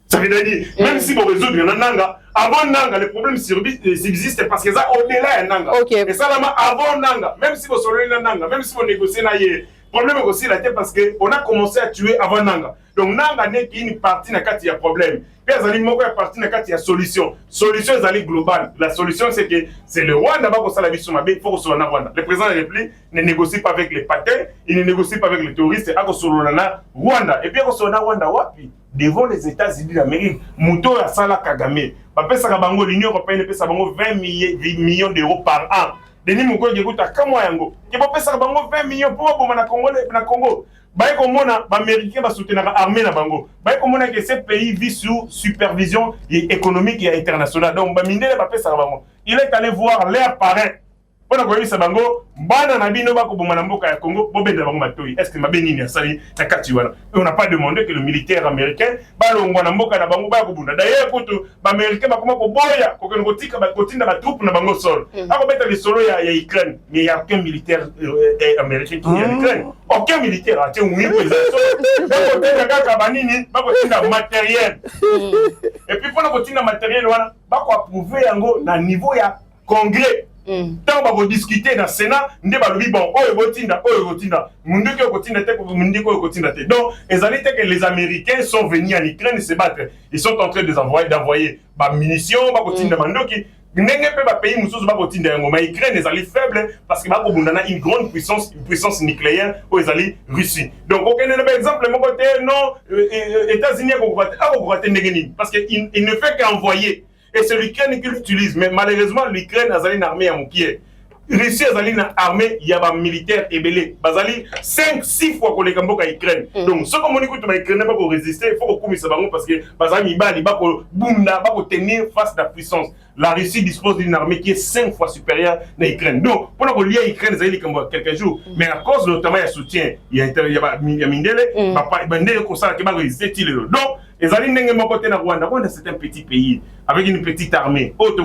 ça veut dire même si pour résoudre nanga avant nanga le problème subsiste parce que ça au-delà nanga et ça là avant nanga même si vous solez nanga même si vous négociez na ye problème aussi la tête parce que on a commencé à tuer avant nanga donc nanga n'est qu'une partie na kati ya problème puis azali moko ya partie na kati ya solution ezali globale la solution c'est que c'est le Rwanda ba ko sala biso mabe il faut que soit na Rwanda le président de la République ne négocie pas avec les patins il ne négocie pas avec les touristes a ko solo na Rwanda et puis ko solo na Rwanda wapi devant les États-Unis d'Amérique muto ya sala Kagame ba pesa ka bango l'Union européenne pesa bango 20 millions d'euros par an Denis Mukwege écoute kama yango ki ba pesa ka bango 20 millions pour bomba na Congo Baye komona ba américain ba soutenir armée na bango. Baye komona que ces pays vivent sous supervision économique et internationale. Donc ba mindele ba pesa bango. Il est allé voir leur parrain Pona koyebisa bango bana na bino bakoboma na mboka ya Congo bobenda bango matoi. Est-ce que mabe nini asali na kati wana? On n'a pas demandé que le militaire américain balongwa na mboka na bango bakobunda. D'ailleurs kutu ba américain bakoma koboya kokeno kotika bakotinda ba troupe na bango sol. Akobeta le solo ya Ukraine, mais il y a aucun militaire américain qui est en Ukraine. Aucun militaire a été oui président. Bakotinda kaka banini, bakotinda matériel. Et puis pona kotinda matériel wana bako approuver yango na niveau ya congrès. Tant on va discuter dans le Sénat, on va dire bon, donc, les Américains sont venus en Ukraine se battre. Ils sont en train d'envoyer des munitions, pays Ukraine est faible parce que une grande puissance nucléaire aux Russie. Donc, aucun exemple, mon côté, non, États-Unis parce qu'il ne fait qu'envoyer. Et c'est l'Ukraine qui l'utilise. Mais malheureusement, l'Ukraine a une armée à mon pied. Russie a une armée, il y a un militaire ébélé. Bazali 5-6 fois qu'on les cambo à Ukraine. Donc, ce qu'on dit que l'Ukraine n'a pas pour résister, il faut qu'on commence parce que Bazali Bali va tenir face à la puissance. La Russie dispose d'une armée qui est 5 fois supérieure à l'Ukraine. Donc, pour qu'on lie à l'Ukraine, ça a quelques jours. Mais à cause notamment du soutien, il y a Mindele, Bandele, comme ça, qui va résister. Donc, les alliés n'ont pas côté de Rwanda. Rwanda, c'est un petit pays avec une petite armée. Autre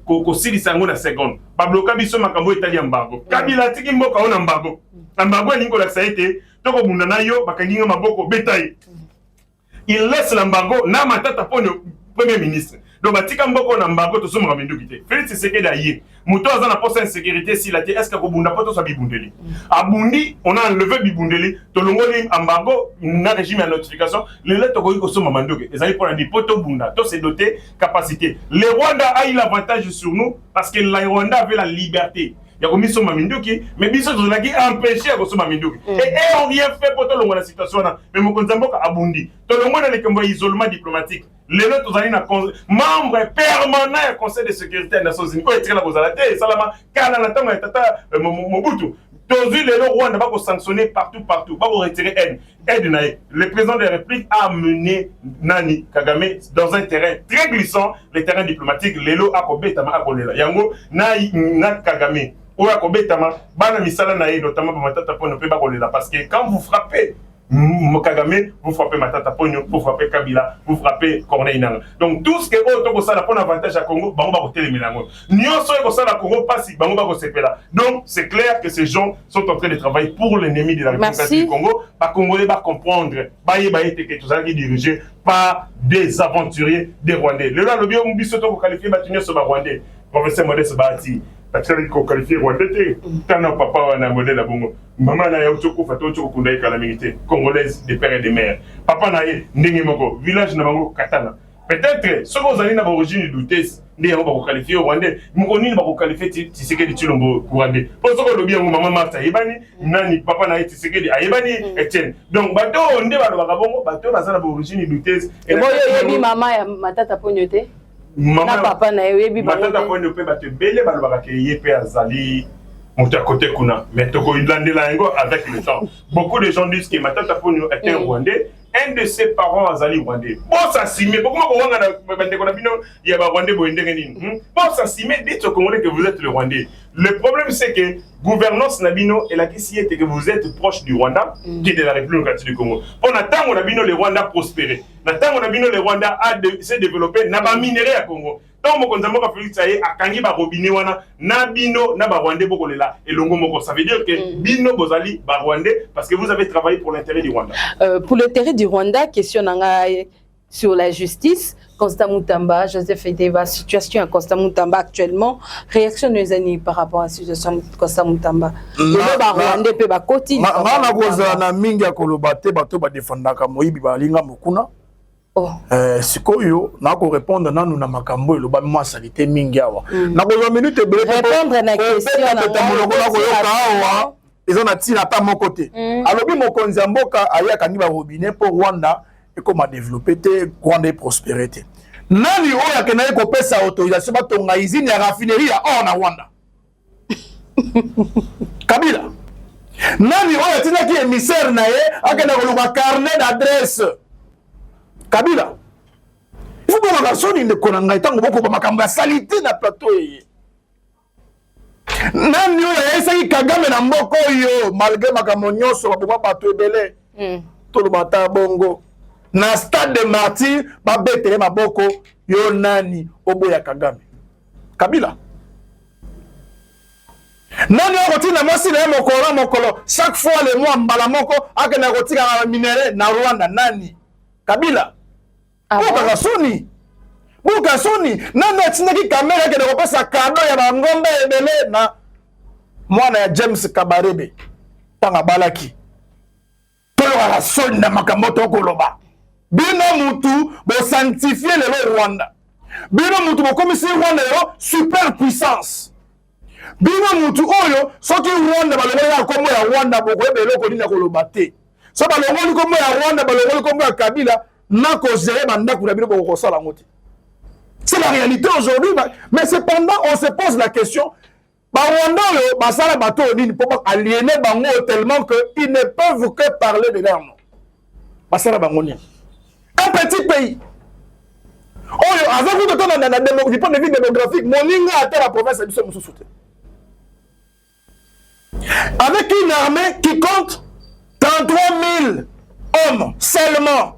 que si les sangs na seconde. Pablo Kabiso makambo italien embargo. Kabila tiki mboka on embargo. Embargo lingo la saite. Toko bundana yo bakanginga maboko betaille. Il laisse l'embargo na matata pour le premier ministre. Donc batika mboko na embargo to somo ngamendu kité. Félix Tshisekedi aye. Muto azana poste insécurité si la est-ce que bunda poto sa bibundeli. Abundi on a enlevé bibundeli to longoli embargo na régime à notification. Le lettre ko somo mandoke. Ezali pour la poto bunda. To c'est doté capacité. Le Rwanda a eu l'avantage sur nous parce que le Rwanda avait la liberté. Il y a commis son maminduki, mais biso to lagi empêcher ko soma minduki. Et on rien fait pour to longo la situation là. Mais mon konzamboka abundi. To longo na le kambo isolement diplomatique. Les autres allez na membre permanent du Conseil de sécurité des Nations Unies. Ko etira la bozalate salama kana na tango tata Mobutu. Tozu le Rwanda va sanctionner partout va retirer aide naïe. Le président de la République a mené Nani Kagame dans un terrain très glissant, le terrain diplomatique. Lelo akobetama akolela. Yango na Kagame bana misala na notamment matata ponyo pe bakolela parce que quand vous frappez Kagame, vous frappez Matata Ponyo, vous frappez Kabila, vous frappez Corneille Nangaa. Donc tout ce que auto ça pour avantage à Congo, bango ba kotelemi nango. Nyonso ko ça la Congo passi bango ba ko sepela. Donc c'est clair que ces gens sont en train de travailler pour l'ennemi de la République du Congo. Ba Congolais va comprendre, ba été que tout ça qui dirigé par des aventuriers des Rwandais. Le lobby on biso to ko qualifier batunyo so ba Rwandais. Professeur Modeste Bahati parce qu'on qualifie Rwandais, tant na papa wana modèle la bongo. Maman na ya utoko fato utoko kunda la milité congolaise des pères et des mères. Papa na ye ndenge moko village na bango Katana. Peut-être ceux qui ont origine douteuse, ne ont pas qualifié Rwandais. Mukoni ba ko qualifier Tshisekedi Tshilombo Rwandais. Pour ce que le bien maman Martha Yebani, nani papa na Tshisekedi Ayebani Etienne. Donc bato onde ba ba bongo bato na sana origine douteuse. Et moi yebi maman ya matata ponyote. Maman papa na yebi ba matata ponyo pe bato belé ba ba ke yepe azali monter à côté kuna. Mais toko ilandela ngo avec le temps. Beaucoup de gens disent que matata ponyo était un Rwandais. Un de ses parents azali Rwandais. Bon ça s'y met. Pourquoi on a bandeko na bino il y a ba Rwandais bo ndenge nini. Bon ça s'y met dites aux Congolais que vous êtes le Rwandais. Le problème c'est que gouvernance nabino et la question est que vous êtes proche du Rwanda qui est de la République démocratique du Congo. On attend on nabino le Rwanda prospérer. Attend on nabino le Rwanda s'est développé na ba minerai à Congo. Donc mon konzamo ka Félix aye akangi ba robinet wana na bino na ba Rwandais bokolela elongo moko. Ça veut dire que bino bozali ba Rwandais parce que vous avez travaillé pour l'intérêt du Rwanda. Pour l'intérêt du Rwanda, question sur la justice. Constant Mutamba, Joseph Edeva, situation à Constant Mutamba actuellement. Réaction des années par rapport à la situation de Constant Mutamba. Rwandais peut ba koti. Na goza na mingi ya kolobate bato ba defendaka moyibi ba linga mokuna. Sikoyo na ko répondre nanu na makambo eloba mwa salite mingi awa. Na ko minute bele répondre na question na awa. Ils ont attiré à ta mon côté. Alors, mon konzi mboka aya kangi ba robinet pour Rwanda et comment développer Rwanda prospérité. Nani oya kenaye ko pesa autorisation ba tonga usine ya raffinerie ya or na Rwanda. Kabila. Nani oya tina ki émissaire na ye akena ko luka carnet d'adresse. Kabila. Il faut que la personne ne konanga itango boko ba makambo ya salité na plateau ye. Nani oyo esaki Kagame na mboko yo malgré makambo nyonso baboma bato ebele. Tolo bata bongo. Na stade de martyr babetele maboko yo nani oboya Kagame. Kabila. Nani okotina mwasi na mokolo chaque fois le mois mbala moko akena kotika na minere na Rwanda nani? Kabila. Buka Soni. Buka Soni. Nani atindaki kamera kena kopesa kado ya bangombe ebele na mwana ya James Kabarebe. Tanga balaki. Tolo la Soni na makambo to koloba. Bino mutu bo sanctifier le Rwanda. Bino mutu bo komisi Rwanda yo super puissance. Bino mutu oyo soki Rwanda balongo ya kombo ya Rwanda boko ebele ko nina koloba te. So balongo kombo ya Rwanda balongo kombo ya Kabila na ko gérer banda kuna bino boko sala ngoti. C'est la réalité aujourd'hui mais cependant on se pose la question ba Rwanda yo basala bato nini pour aliéner bango tellement que ils ne peuvent que parler de leur nom. Basala bango nini. Un petit pays. Oh, avec vous, du point de vue démographique, Moninga a été la province de Moussoussou. Avec une armée qui compte 33 000 hommes seulement.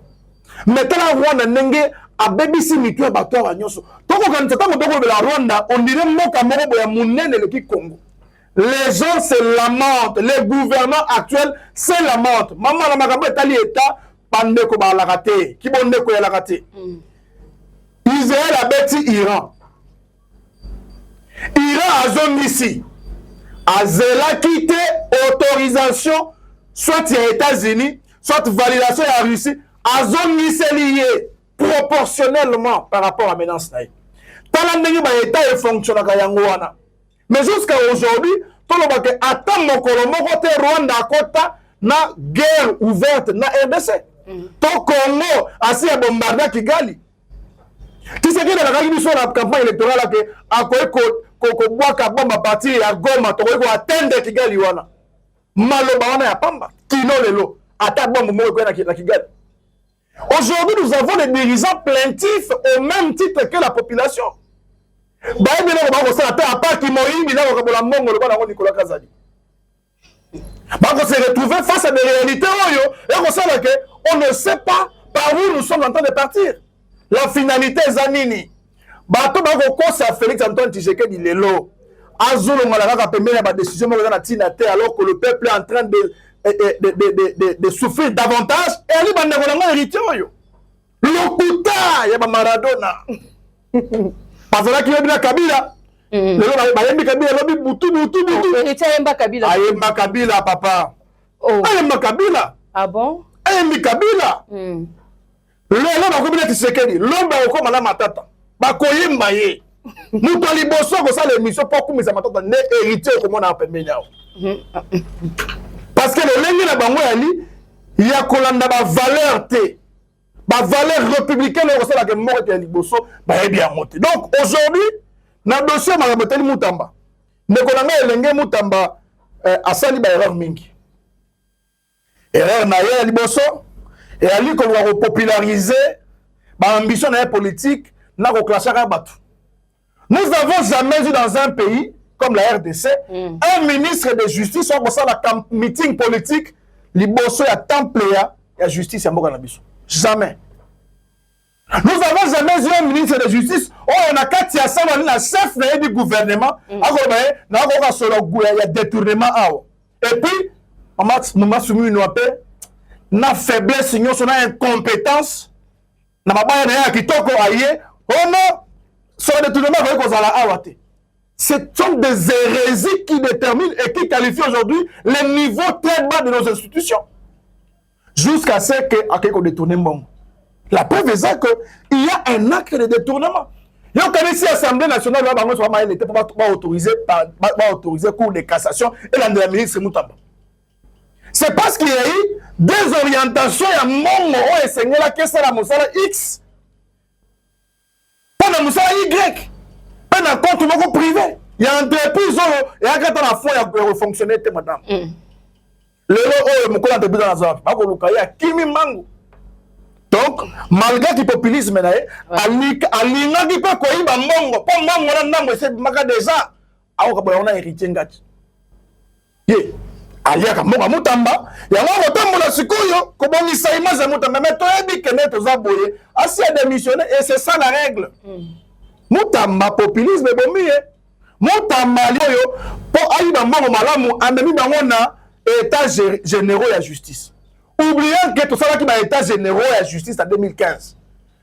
Maintenant, Rwanda Nenge a BBC Mitua Bato à Nyoso. Donc, quand on de la Rwanda, on dirait Moka Morobo ya Mounene le Congo. Les gens se lamentent, les gouvernements actuels se lamentent. Maman la Makambo est allé état. Pandeko ba la raté, qui bonne ko la raté. Israël a bâti Iran. Iran a zone ici. A zela quitté autorisation soit aux États-Unis, soit validation à Russie, a zone ici lié proportionnellement par rapport à menace naï. Talandenge ba état et fonctionne ka yangoana. Mais jusqu'à aujourd'hui, tout le monde attend mon Colombo côté Rwanda kota na guerre ouverte na RDC. To Congo asi ya bombarda Kigali. Kiseki na kaki biso la campagne électorale ke akoye ko bwaka bomba parti ya Goma to ko atteindre Kigali wana. Maloba wana ya pamba. Kino lelo ata bombo mo ko na Kigali. Aujourd'hui nous avons des dirigeants plaintifs au même titre que la population. Ba ebele ko ba ko sala ta pa ki moyimbi na ko bola mongo le bana ko Nicolas Kazadi. On se retrouver face à des réalités on ne sait pas par où nous sommes en train de partir. La finalité Zanini. Bato bako kosa Félix Antoine Tshisekedi lelo. Azolo malaka pembele ba décision mo na tinate alors que le peuple est en train de souffrir davantage et ali bande ko na héritier oyo. Lokuta ya ba Maradona. Parce que y a Kabila. Lelo bayembi Kabila lobi butu. Héritier Yemba Kabila. Ayemba Kabila papa. Oh. Ayemba Kabila. Ah bon? Ayembi Kabila. Lelo bakobina Tshisekedi, lomba okoma na matata. Bakoyemba ye. Muto liboso ko sala émission pour kumisa matata ne héritier ko mona pembeni yao. Parce que le lengi na bango yali ya kolanda ba valeur te. Ba valeur républicaine ko sala ke moko te liboso ba yebi ya monte. Donc aujourd'hui na dossier Maraboteli Mutamba. Ndeko na ngai elenge Mutamba asali ba erreur mingi. Erreur na ye liboso et ali ko wa populariser ba ambition na politique na ko clasher ka batu. Nous n'avons jamais eu dans un pays comme la RDC un ministre de justice ou ça la meeting politique liboso ya temple ya justice ya mboka na biso. Jamais. Nous n'avons jamais eu un ministre de justice. Oh, on a quatre la chef du gouvernement. Il y a détournement. Et puis, on a soumis une paix. Na faiblesse, on a incompétence. Na mabaya na qui toko aye. Oh non, sur le détournement, ce sont des hérésies qui déterminent et qui qualifient aujourd'hui les niveaux très bas de nos institutions. Jusqu'à ce que détourne bon. La preuve est qu'il y a un acte de détournement. Il y a ici l'Assemblée nationale elle était pas autorisée par la Cour de cassation et la ministre Moutamba. C'est parce qu'il y a eu des orientations et un monde où enseigné la question de la Moussala X. Pas de Moussala Y. Pas d'un compte privé. Il y a une entreprise et un gars dans la foi qui fonctionner, madame. Le lot, mon collègue de dans la zone. Il y a Kimi Mango. Donc, malgré le populisme, il y a des gens qui ont été mongo. Pour mongo, c'est déjà akoka on a héritier ngati ye aliaka mboka mutamba yango kotambola sikoyo kobongisa image ya mutamba mais toyebi kene toza boye asi a démissionné et c'est ça la règle mutamba populisme bomie mutamba lioyo po ayiba mbongo malamu amemi bango na état généraux ya justice oubliant que tosalaki ba état généraux ya justice en 2015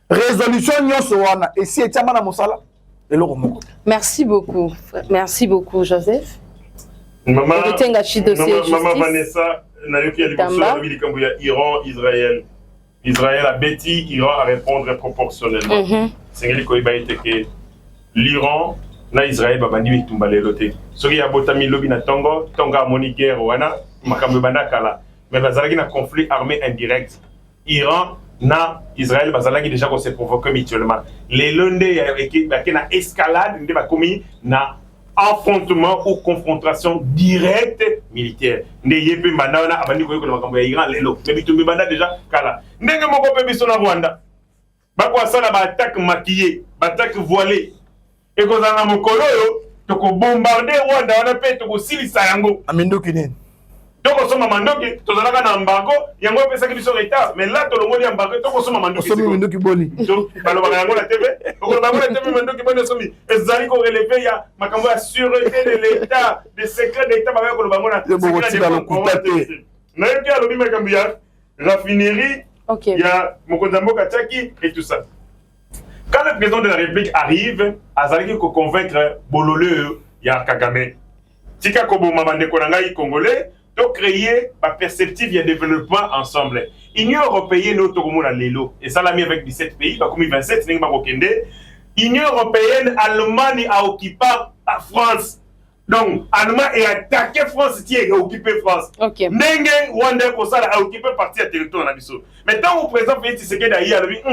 résolution nyonso wana esi etiama na mosala eloko moko. Merci beaucoup Joseph. Maman Maman Vanessa, nayoki Iran, Israël. Israël a bêti, Iran à répondre proportionnellement. C'est que l'Iran na Israël babandi bitumbalelo te. Soki ya botami lobi na Tonga harmonie guerre wana makambo banda kala. Mais bazalaki na conflit armé indirect. Iran na Israël bazalaki déjà qu'on s'est provoqué mutuellement. Les lundé ya na escalade ndé bakomi na affrontement ou confrontation directe militaire. Ndé yepe banda wana abandi ko yekona makambo ya Iran lelo. Mais bitumbi banda déjà kala. Ndenge moko pe biso na Rwanda. Bako asala ba attaque maquillée, ba attaque voilée. Et quand on a mon colo, tu peux bombarder Rwanda, on a fait tout silisa yango. Amindo kinen. Donc on somme mandoki, tu as un embargo, yango peut ça qui sont retard, mais là tu as le mot embargo, tu on somme mandoki. Somme mandoki boni. Donc alors on la TV, on va la TV mandoki boni somme. Et zali ko relever ya makambo ya sûreté de l'état, des secrets d'état ba ko ba mona. Na yoki alobi makambo ya raffinerie, il y a Mokonzambo Kachaki et tout ça. Quand le président de la République arrive, Azali ko convaincre Bolole ya Kagame. Tika kobo mamande konangai congolais, to créer ba perspective ya développement ensemble. Union européenne no tokomona lelo et ça l'a mis avec 17 pays, ba komi 27 ninga bakokende. Union européenne, Allemagne a occupé la France. Donc Allemagne est attaqué France qui a occupé France. Nenge Rwanda ko sala a occupé partie du territoire na biso. Maintenant au président Félix Tshisekedi a dit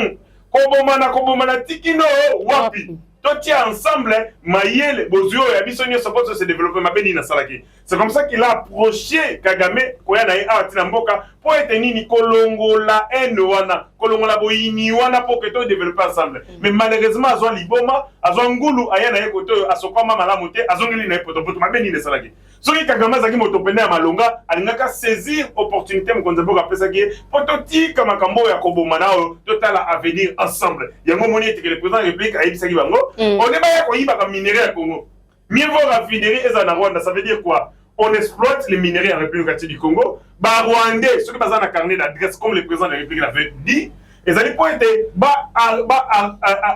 Kobomana tikino wapi. Tout ensemble, Mayele, Bozio et Abissonio supposent se développer ma béni na salaki. C'est comme ça qu'il a approché Kagame, Koyana et Atinamboka, pour être ni Kolongo la haine wana, Kolongo la boyini wana pour que tout développe ensemble. Mais malheureusement, Azon Liboma, Azon Ngulu, Ayana et Koto, Asokoma Malamote, Azon Lina et Poto, ma béni de salaki. Ce qui Kagame Zaki Motopene à Malonga, Alingaka saisir opportunité, Mkonzamboka Pesaki, Pototi Kamakambo ya Kobomanao, total à venir ensemble. Yango Moni que le président de la République a dit Bango. On est pas comme minerai à Congo. Mieux vaut raffinerie et Rwanda, ça veut dire quoi? On exploite les minerais en République du Congo. Bah Rwandais, ceux qui passent un carnet d'adresse comme le président de la République l'avait dit, ils allaient pas être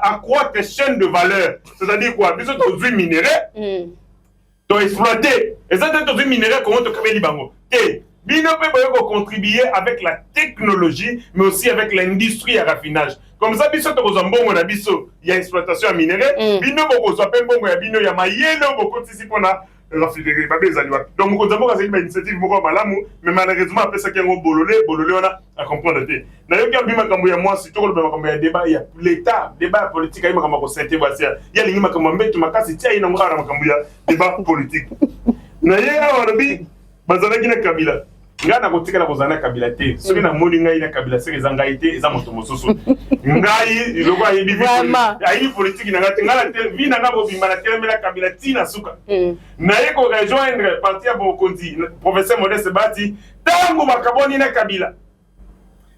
accroître les chaînes de valeur. C'est-à-dire quoi? Ils ont produit minerais, ils ont exploité. Ils ont produit minerais comment tu crées Libango. Et Bino peut contribuer avec la technologie, mais aussi avec l'industrie à raffinage. Comme ça, biso to kozambongo na biso ya exploitation ya minerai, bino boko sope mbongo ya bino ya mayelo boko tisi pona raffinerie ba bezali wa. Donc kozambongo c'est une initiative moko malamu, mais malheureusement après ça qui ngo bololé on a comprendre te. Na yo ki bima kambo ya moi si to ko makambo ya débat ya l'état, débat politique ay makambo ko sente basia. Ya lingi makambo mbetu makasi tia ina ngara makambo ya débat politique. Na ye awa bi bazalaki na Kabila. Ngana kotikala kozana Kabila te. Soki na moni ngai na Kabila se ezanga ite eza moto mosusu. Ngai loko ayi bibi. Ayi politique na ngati ngala te vi na ngabo bimba na telemela Kabila tina suka. Na ye ko rejoindre parti ya Bokonzi professeur Modeste Bati tango makaboni na Kabila.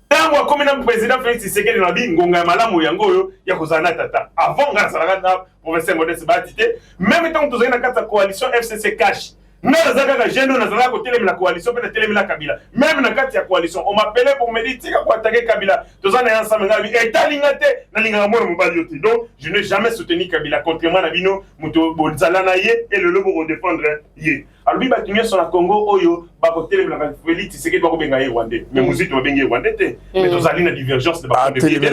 Tango akomi na président Félix Tshisekedi na bi ngonga malamu yango yo ya kozana tata. Avant ngana salaka na professeur Modeste Bati te. Même tant que tozali na kata coalition FCC cash. Mais Zaka Geno Nazala côté la coalition peut être la Kabila. Même dans la coalition, on m'appelait pour me dire tika ko attaquer Kabila. Tous en ensemble ngabi etalingate na linga mo mobalioti. Donc je n'ai jamais soutenu Kabila contrairement à Bino muto bolzala na ye et le lobo pour défendre ye. Alors bi batumia sur la Congo oyo ba ko télé la Félix c'est que ba ko benga ye Rwandais. Mais musique ba benga Rwandais te. Mais tous ali na divergence de ba de pied. Tous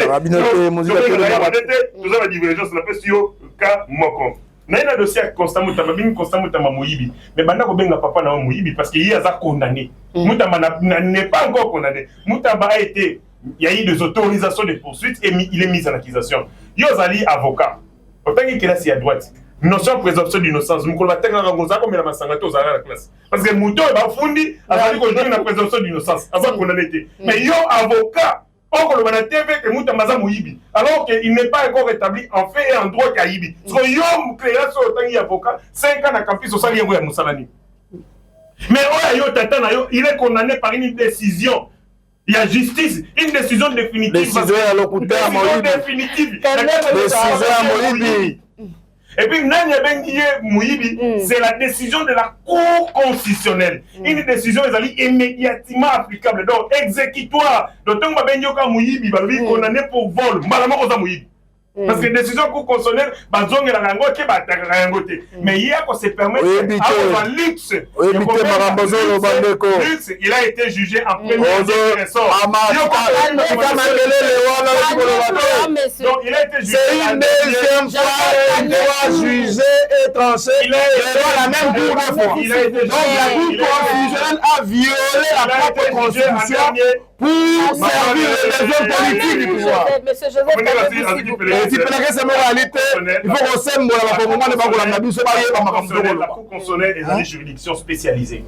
la divergence la pesio ka moko. Naina dossier Constant Mutamba bini Constant Mutamba Moyibi mais banda ko benga papa na Moyibi parce que il a condamné Mutamba n'est pas encore condamné. Mutamba a été il y a eu des autorisations de poursuite et il est mis en accusation. Yozali avocat autant qu'il est à droite notion de présomption d'innocence mukolo batenga ngoza comme la masangata aux la classe parce que muto ba fundi azali ko jouer na présomption d'innocence asa condamné mais yo avocat on le TV que Mouta Maza Mouibi, alors qu'il n'est pas encore établi en fait et en droit Kaïbi. So yom créa sur le temps avocat, 5 ans à campus au salaire de Moussalani. Mais il est condamné par une décision. Il y a justice, une décision définitive. Décision définitive. Et puis, c'est la décision de la Cour constitutionnelle. Une décision est immédiatement applicable, donc exécutoire. Donc, on va condamné pour vol. Parce que la décision Cour constitutionnelle, mais hier, on se permet de luxe. Il a été jugé en premier ressort. Donc, il a été jugé. C'est une deuxième fois, il doit juger et trancher. Il a la même Cour de fois. Donc, la Cour constitutionnelle a violé la propre constitution pour servir les raisons politiques du pouvoir. Monsieur Joseph, il faut qu'on s'aime la Cour constitutionnelle est une juridiction spécialisée.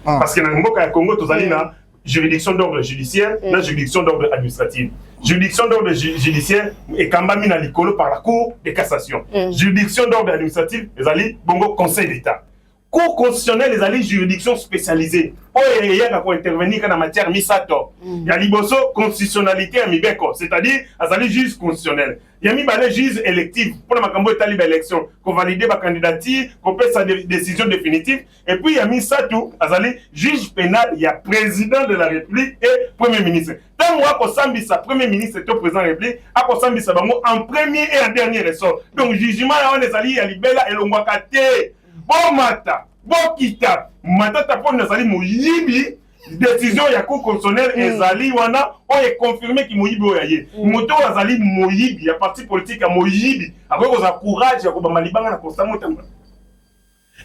Parce que dans le Congo, tu as juridiction d'ordre judiciaire, la juridiction d'ordre administratif. Juridiction d'ordre judiciaire est kambami na likolo par la Cour de cassation. Juridiction d'ordre administratif, les alliés, bongo Conseil d'État. Cour constitutionnelle, les alliés, juridiction spécialisée. Il y a intervenir dans la matière misato. Il y a liboso constitutionnalité à mibeko, c'est-à-dire les alliés juges constitutionnels. Il y a mis les juges électifs pour la macambo étalib élection, qu'on valide ma candidature, qu'on paie sa décision définitive. Et puis il y a mis ça tout, les alliés juge pénal, il y a président de la République et premier ministre. Tant qu'on s'ambi sa premier ministre et président de la République, qu'on s'ambi sa en premier et en dernier ressort. Donc jugement on les alliés à libella et l'ongwakate. Bon mata, bon kita, mata tapon nazali moyibi, décision ya Cour constitutionnelle ezali wana, on est confirmé ki moyibi oyaye. Moto azali moyibi, ya parti politique ya moyibi, après qu'on a courage ya kobamba libanga na constamment tamba.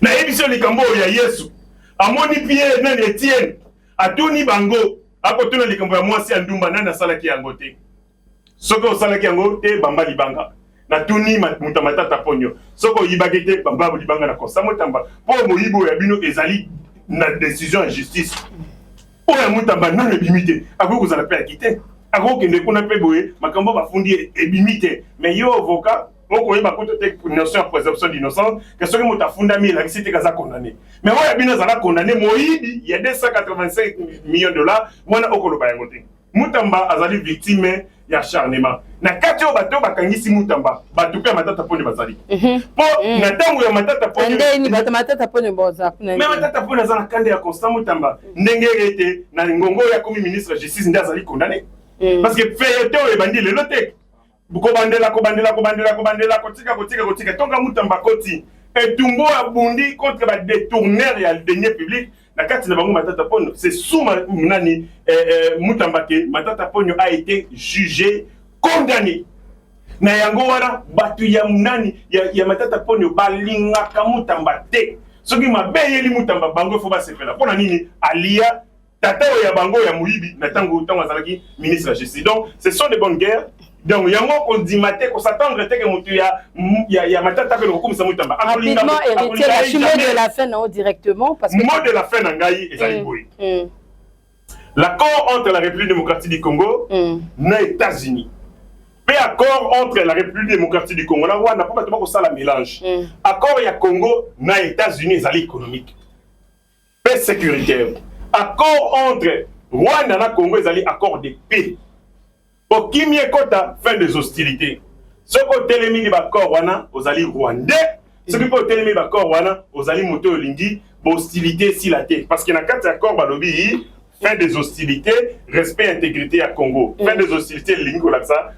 Na émission likambo ya Yesu, amoni Pierre na Etienne, atuni bango, akotuna likambo ya mwasi ya ndumba na salaki yango te. Soko salaki yango te bamba libanga. Na tuni mutamata ponyo soko yibagete bamba libanga na konsamo tamba po moyibo ya bino ezali na décision en justice o ya mutamba na ebimite ako kozala pe akite ako kende kuna pe boye makambo bafundi ebimite mais yo avocat oko yeba ko te notion de présomption d'innocence que soki mutafunda mi la cité kaza condamné mais o ya bino zala condamné moyibi il y a 285 millions de dollars wana okoloba yango te mutamba azali victime ya acharnement na kati o bato bakangisi mutamba bato pe matata pone bazali po na tango ya matata pone ndeni bato matata pone boza mais matata pone azana kande ya constant mutamba ndenge rete na ngongo ya komi ministre de justice ndazali condamné parce que feyeto e bandi le lotek ko bandela kotika tonga mutamba koti et tumbo abundi contre ba détourneur ya deniers publics la carte de bango matata pone c'est sous nani mutamba ke matata pone a été jugé condamné na yango wana batu ya munani ya matata pone balingaka mutamba te soki mabeyeli mutamba bango fo ba sepela pona nini alia tata ya bango ya muyibi na tango azalaki ministre de la justice. Donc ce sont des bonnes guerres. Donc yango ko dimate ko s'attendre te que mutu ya matata que ko komisa mutamba rapidement héritier la mot de la fin non directement parce que mot de la fin ngai ezali boy. L'accord entre la République démocratique du Congo na États-Unis. Mais accord entre la République démocratique du Congo na Rwanda pas battre ça la mélange. Accord ya Congo na États-Unis ezali économique. Paix sécuritaire. Accord entre Rwanda na Congo ezali accord de paix. Pour qui m'y kota fin des hostilités. Ce côté les mini accord wana ozali rwandais. Ce qui peut télémi accord wana ozali moto lingi hostilité si la terre parce que na quatre accord balobi fin des hostilités, respect intégrité à Congo. Fin des hostilités lingo la ça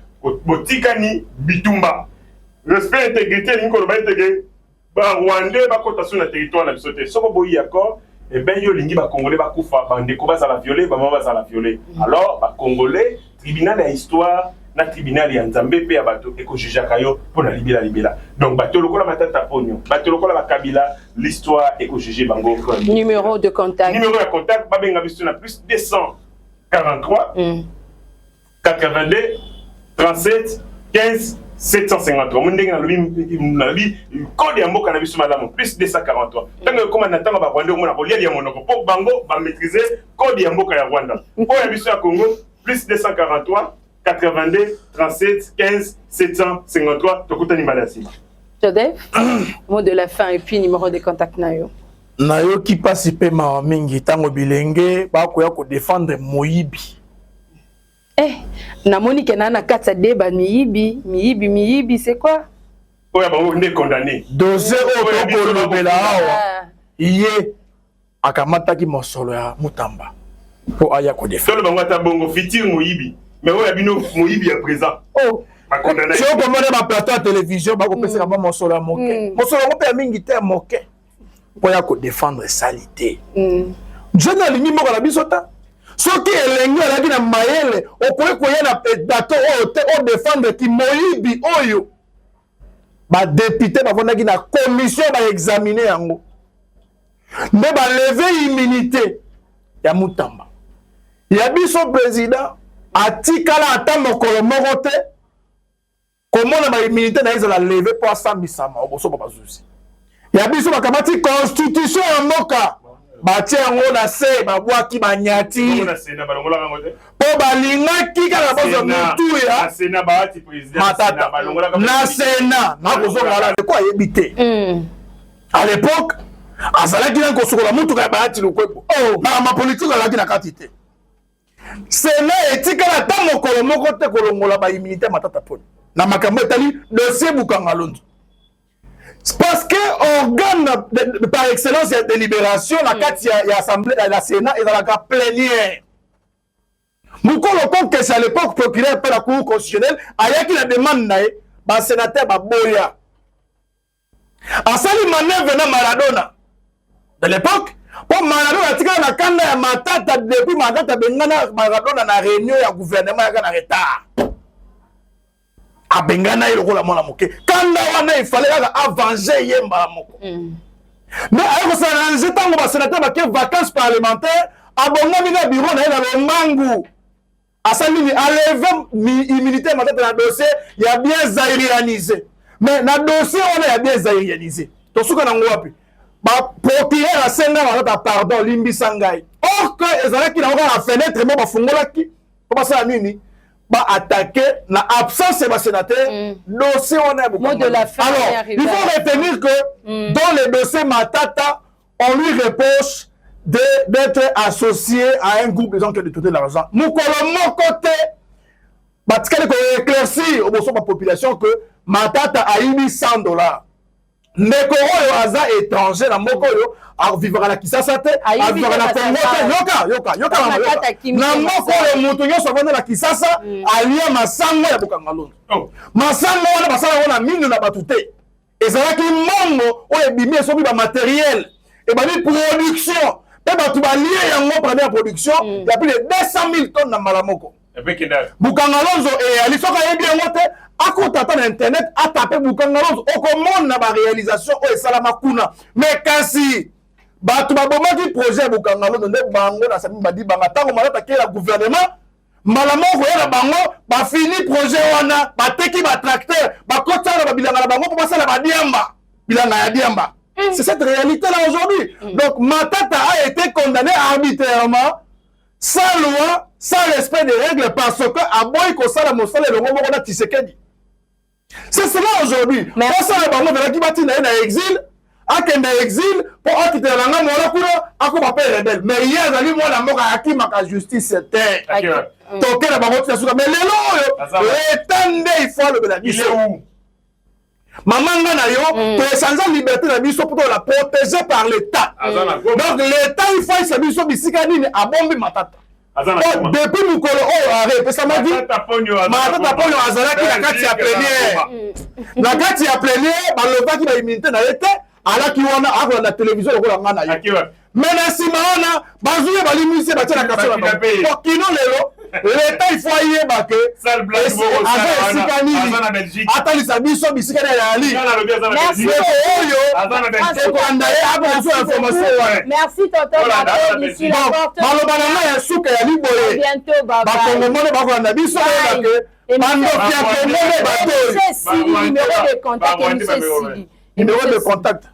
botikani bitumba. Respect intégrité lingo ba intégré ba rwandais ba kota sur le territoire na bisoté. Ce ko boyi accord et ben yo lingi ba congolais ba kufa ba ndeko ba za la violer ba mama ba za la violer. Alors ba congolais tribunal ya histoire na tribunal ya Nzambe pe ya bato eko jujaka yo pour na libela. Donc bato lokola matata ponyo, bato lokola bakabila l'histoire eko juger bango. Numéro de contact. Numéro de contact ba benga biso na plus 243 82 37 15 753. Mon ndenge na lobi code ya mboka na biso malamu plus 243. Tango koma na tango ba Rwanda mona kolia ya monoko po bango ba maîtriser code ya mboka ya Rwanda. Po ya biso ya Congo plus 243 82 37 15 753 tokutani malasi. Joseph, mot de la fin et puis numéro de contact nayo. Nayoki pasi pe ma mingi tango bilenge bakoya ko défendre moyibi. Namoni ke na katsa débat miyibi c'est quoi? Oya ba on est condamné. Dossier au lobela awa. Iye akamataki mosolo ya Mutamba. Po aya ko défendre. Tolo bangata bongo fitir moyibi. Mais oya bino moyibi à présent. Oh, si on commande ma plateau à télévision, bah on peut se rendre mosolo ya moke. Mosolo on peut mingi te moke. Po ya ko défendre salité. Jeune alingi moko la bisota. Soki elengi alaki na mayele, okoki koya na dato o défendre ki moyibi oyo. Ba député ba vonaki na commission ba examiner yango. Mais ba lever immunité ya Mutamba. Ya biso président atikala ata mokolo moko te. Comment na ba immunité na ezala lever pour asambisama oboso ba bazuzi. Ya biso bakamati constitution ya mboka. Batie yango na se babwaki banyati po balingaki kaka bozo mutu ya matata na sena nakozongala ko ayebi te à l'époque azalaki na kosokola mutu kaka bayati lukwebo ma politique alaki na kati te sena etikala ta mokolo moko te kolongola baimmunité matata poni na makambo etali dossier bukanga londo. Parce que organe par excellence de délibération, la carte y a assemblée, la Sénat et dans la carte plénière. Moukolo compte que c'est à l'époque procureur par la Cour constitutionnelle, aya qui la demande nae, ba sénateur ba boya. Asali manœuvre na Maradona. De l'époque, pour Maradona tika na kanda ya matata depuis matata bengana Maradona na réunion ya gouvernement ya na retard. Abengana ilokola mwana moke kanda wana ifale kaka avancer yemba moko mais ayoko sana nzetango ba sénateur ba ke vacances parlementaires abonga mina bureau na ela lombangu asali ni enlever immunité matata na dossier ya bien zairianisé mais na dossier wana ya bien zairianisé to suka na ngwapi ba procureur asenga matata pardon limbisa ngai or que ezalaki na oka fenêtre mo ba fungolaki ko basala nini ba attaquer la absence de sénateur dossier on a beaucoup. De la fin, alors il faut retenir que dans les dossiers Matata on lui reproche d'être associé à un groupe de gens qui ont détourné l'argent. Nous colons côté parce qu'elle éclaircir au besoin de la population que Matata a eu $100. Mais Koro yo aza étranger na moko yo a vivre na Kisasa te a vivre na Congo te yoka na moko yo mutu yo so vanda na Kisasa alia masango ya bokanga londo masango wana basala wana minu na batute ezalaki mongo o ebimi esobi ba matériel et ba production pe batu ba lié yango pendant la production il y a plus de 200 000 tonnes na malamoko bokanga londo et alisoka yebi yango te akotata na internet atape bukanga lozo okomona ba réalisation o esalama kuna mais kasi batu babomaki projet bukanga lozo nde bango na sami badi banga tango malata ke la gouvernement malamoko ya bango ba fini projet wana bateki ba tracteur ba kotana ba bilanga na bango pour passer la badiamba bilanga ya diamba c'est cette réalité là aujourd'hui donc Matata a été condamné arbitrairement sans loi sans respect des règles parce que aboy ko sala mosala le ngomo na Tshisekedi. C'est cela aujourd'hui. Pour ça, on va dire qu'il y a un exil, il y a un exil, pour quitter la langue, on va faire rebelle. Mais hier, il y a un justice, c'était. Donc, il y a un mais les il faut le il est où? Maman, tu es sans liberté de la mission pour la protéger par l'État. Donc, l'État, il faut que mission bisikani a bombé Matata. Depuis Moukolo, arrête, ça m'a dit. Matata Ponyo Azalaki, la carte ya plénière. La carte ya plénière, le va qui va immunité na été, ala qui wana a la télévision le rôle ngana yo. Mais na simana, bazuye bali musée ba tela carte la. Pour kino lelo, l'État il faut y ba que sale blague azana Belgique. Atali sabiso bisika na ali. Merci merci tonton ici la porte. Malobana ya suka ya liboye. Bientôt baba. Ba kongomone ba ko na biso ba que numéro de contact. Numéro de contact.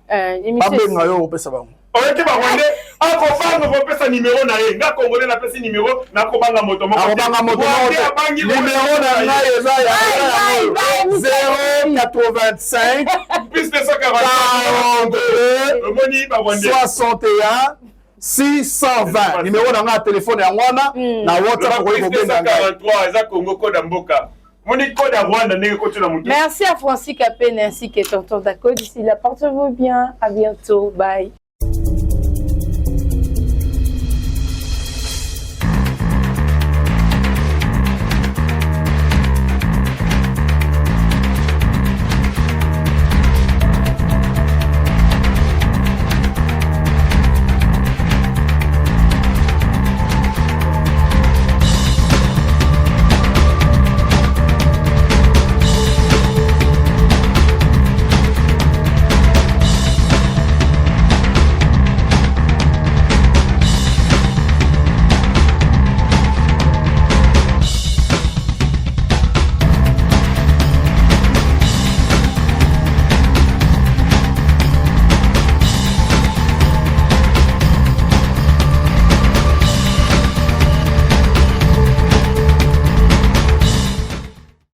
oyaki barwandais akobanga kopesa numéro na ye nga congolais napesi numéro nakobanga moto moko numéro na ngai eza ya 085 plus 242 omoni barwandais 61 620 numéro na ngai ya telefone yango wana na WhatsApp kokoki kobenga ngai 43 eza Congo code ya mboka moni code ya Rwanda ndenge koti na mutu. Merci à Francis Capene ainsi que tonton Dako. D'ici là, portez-vous bien. À bientôt. Bye.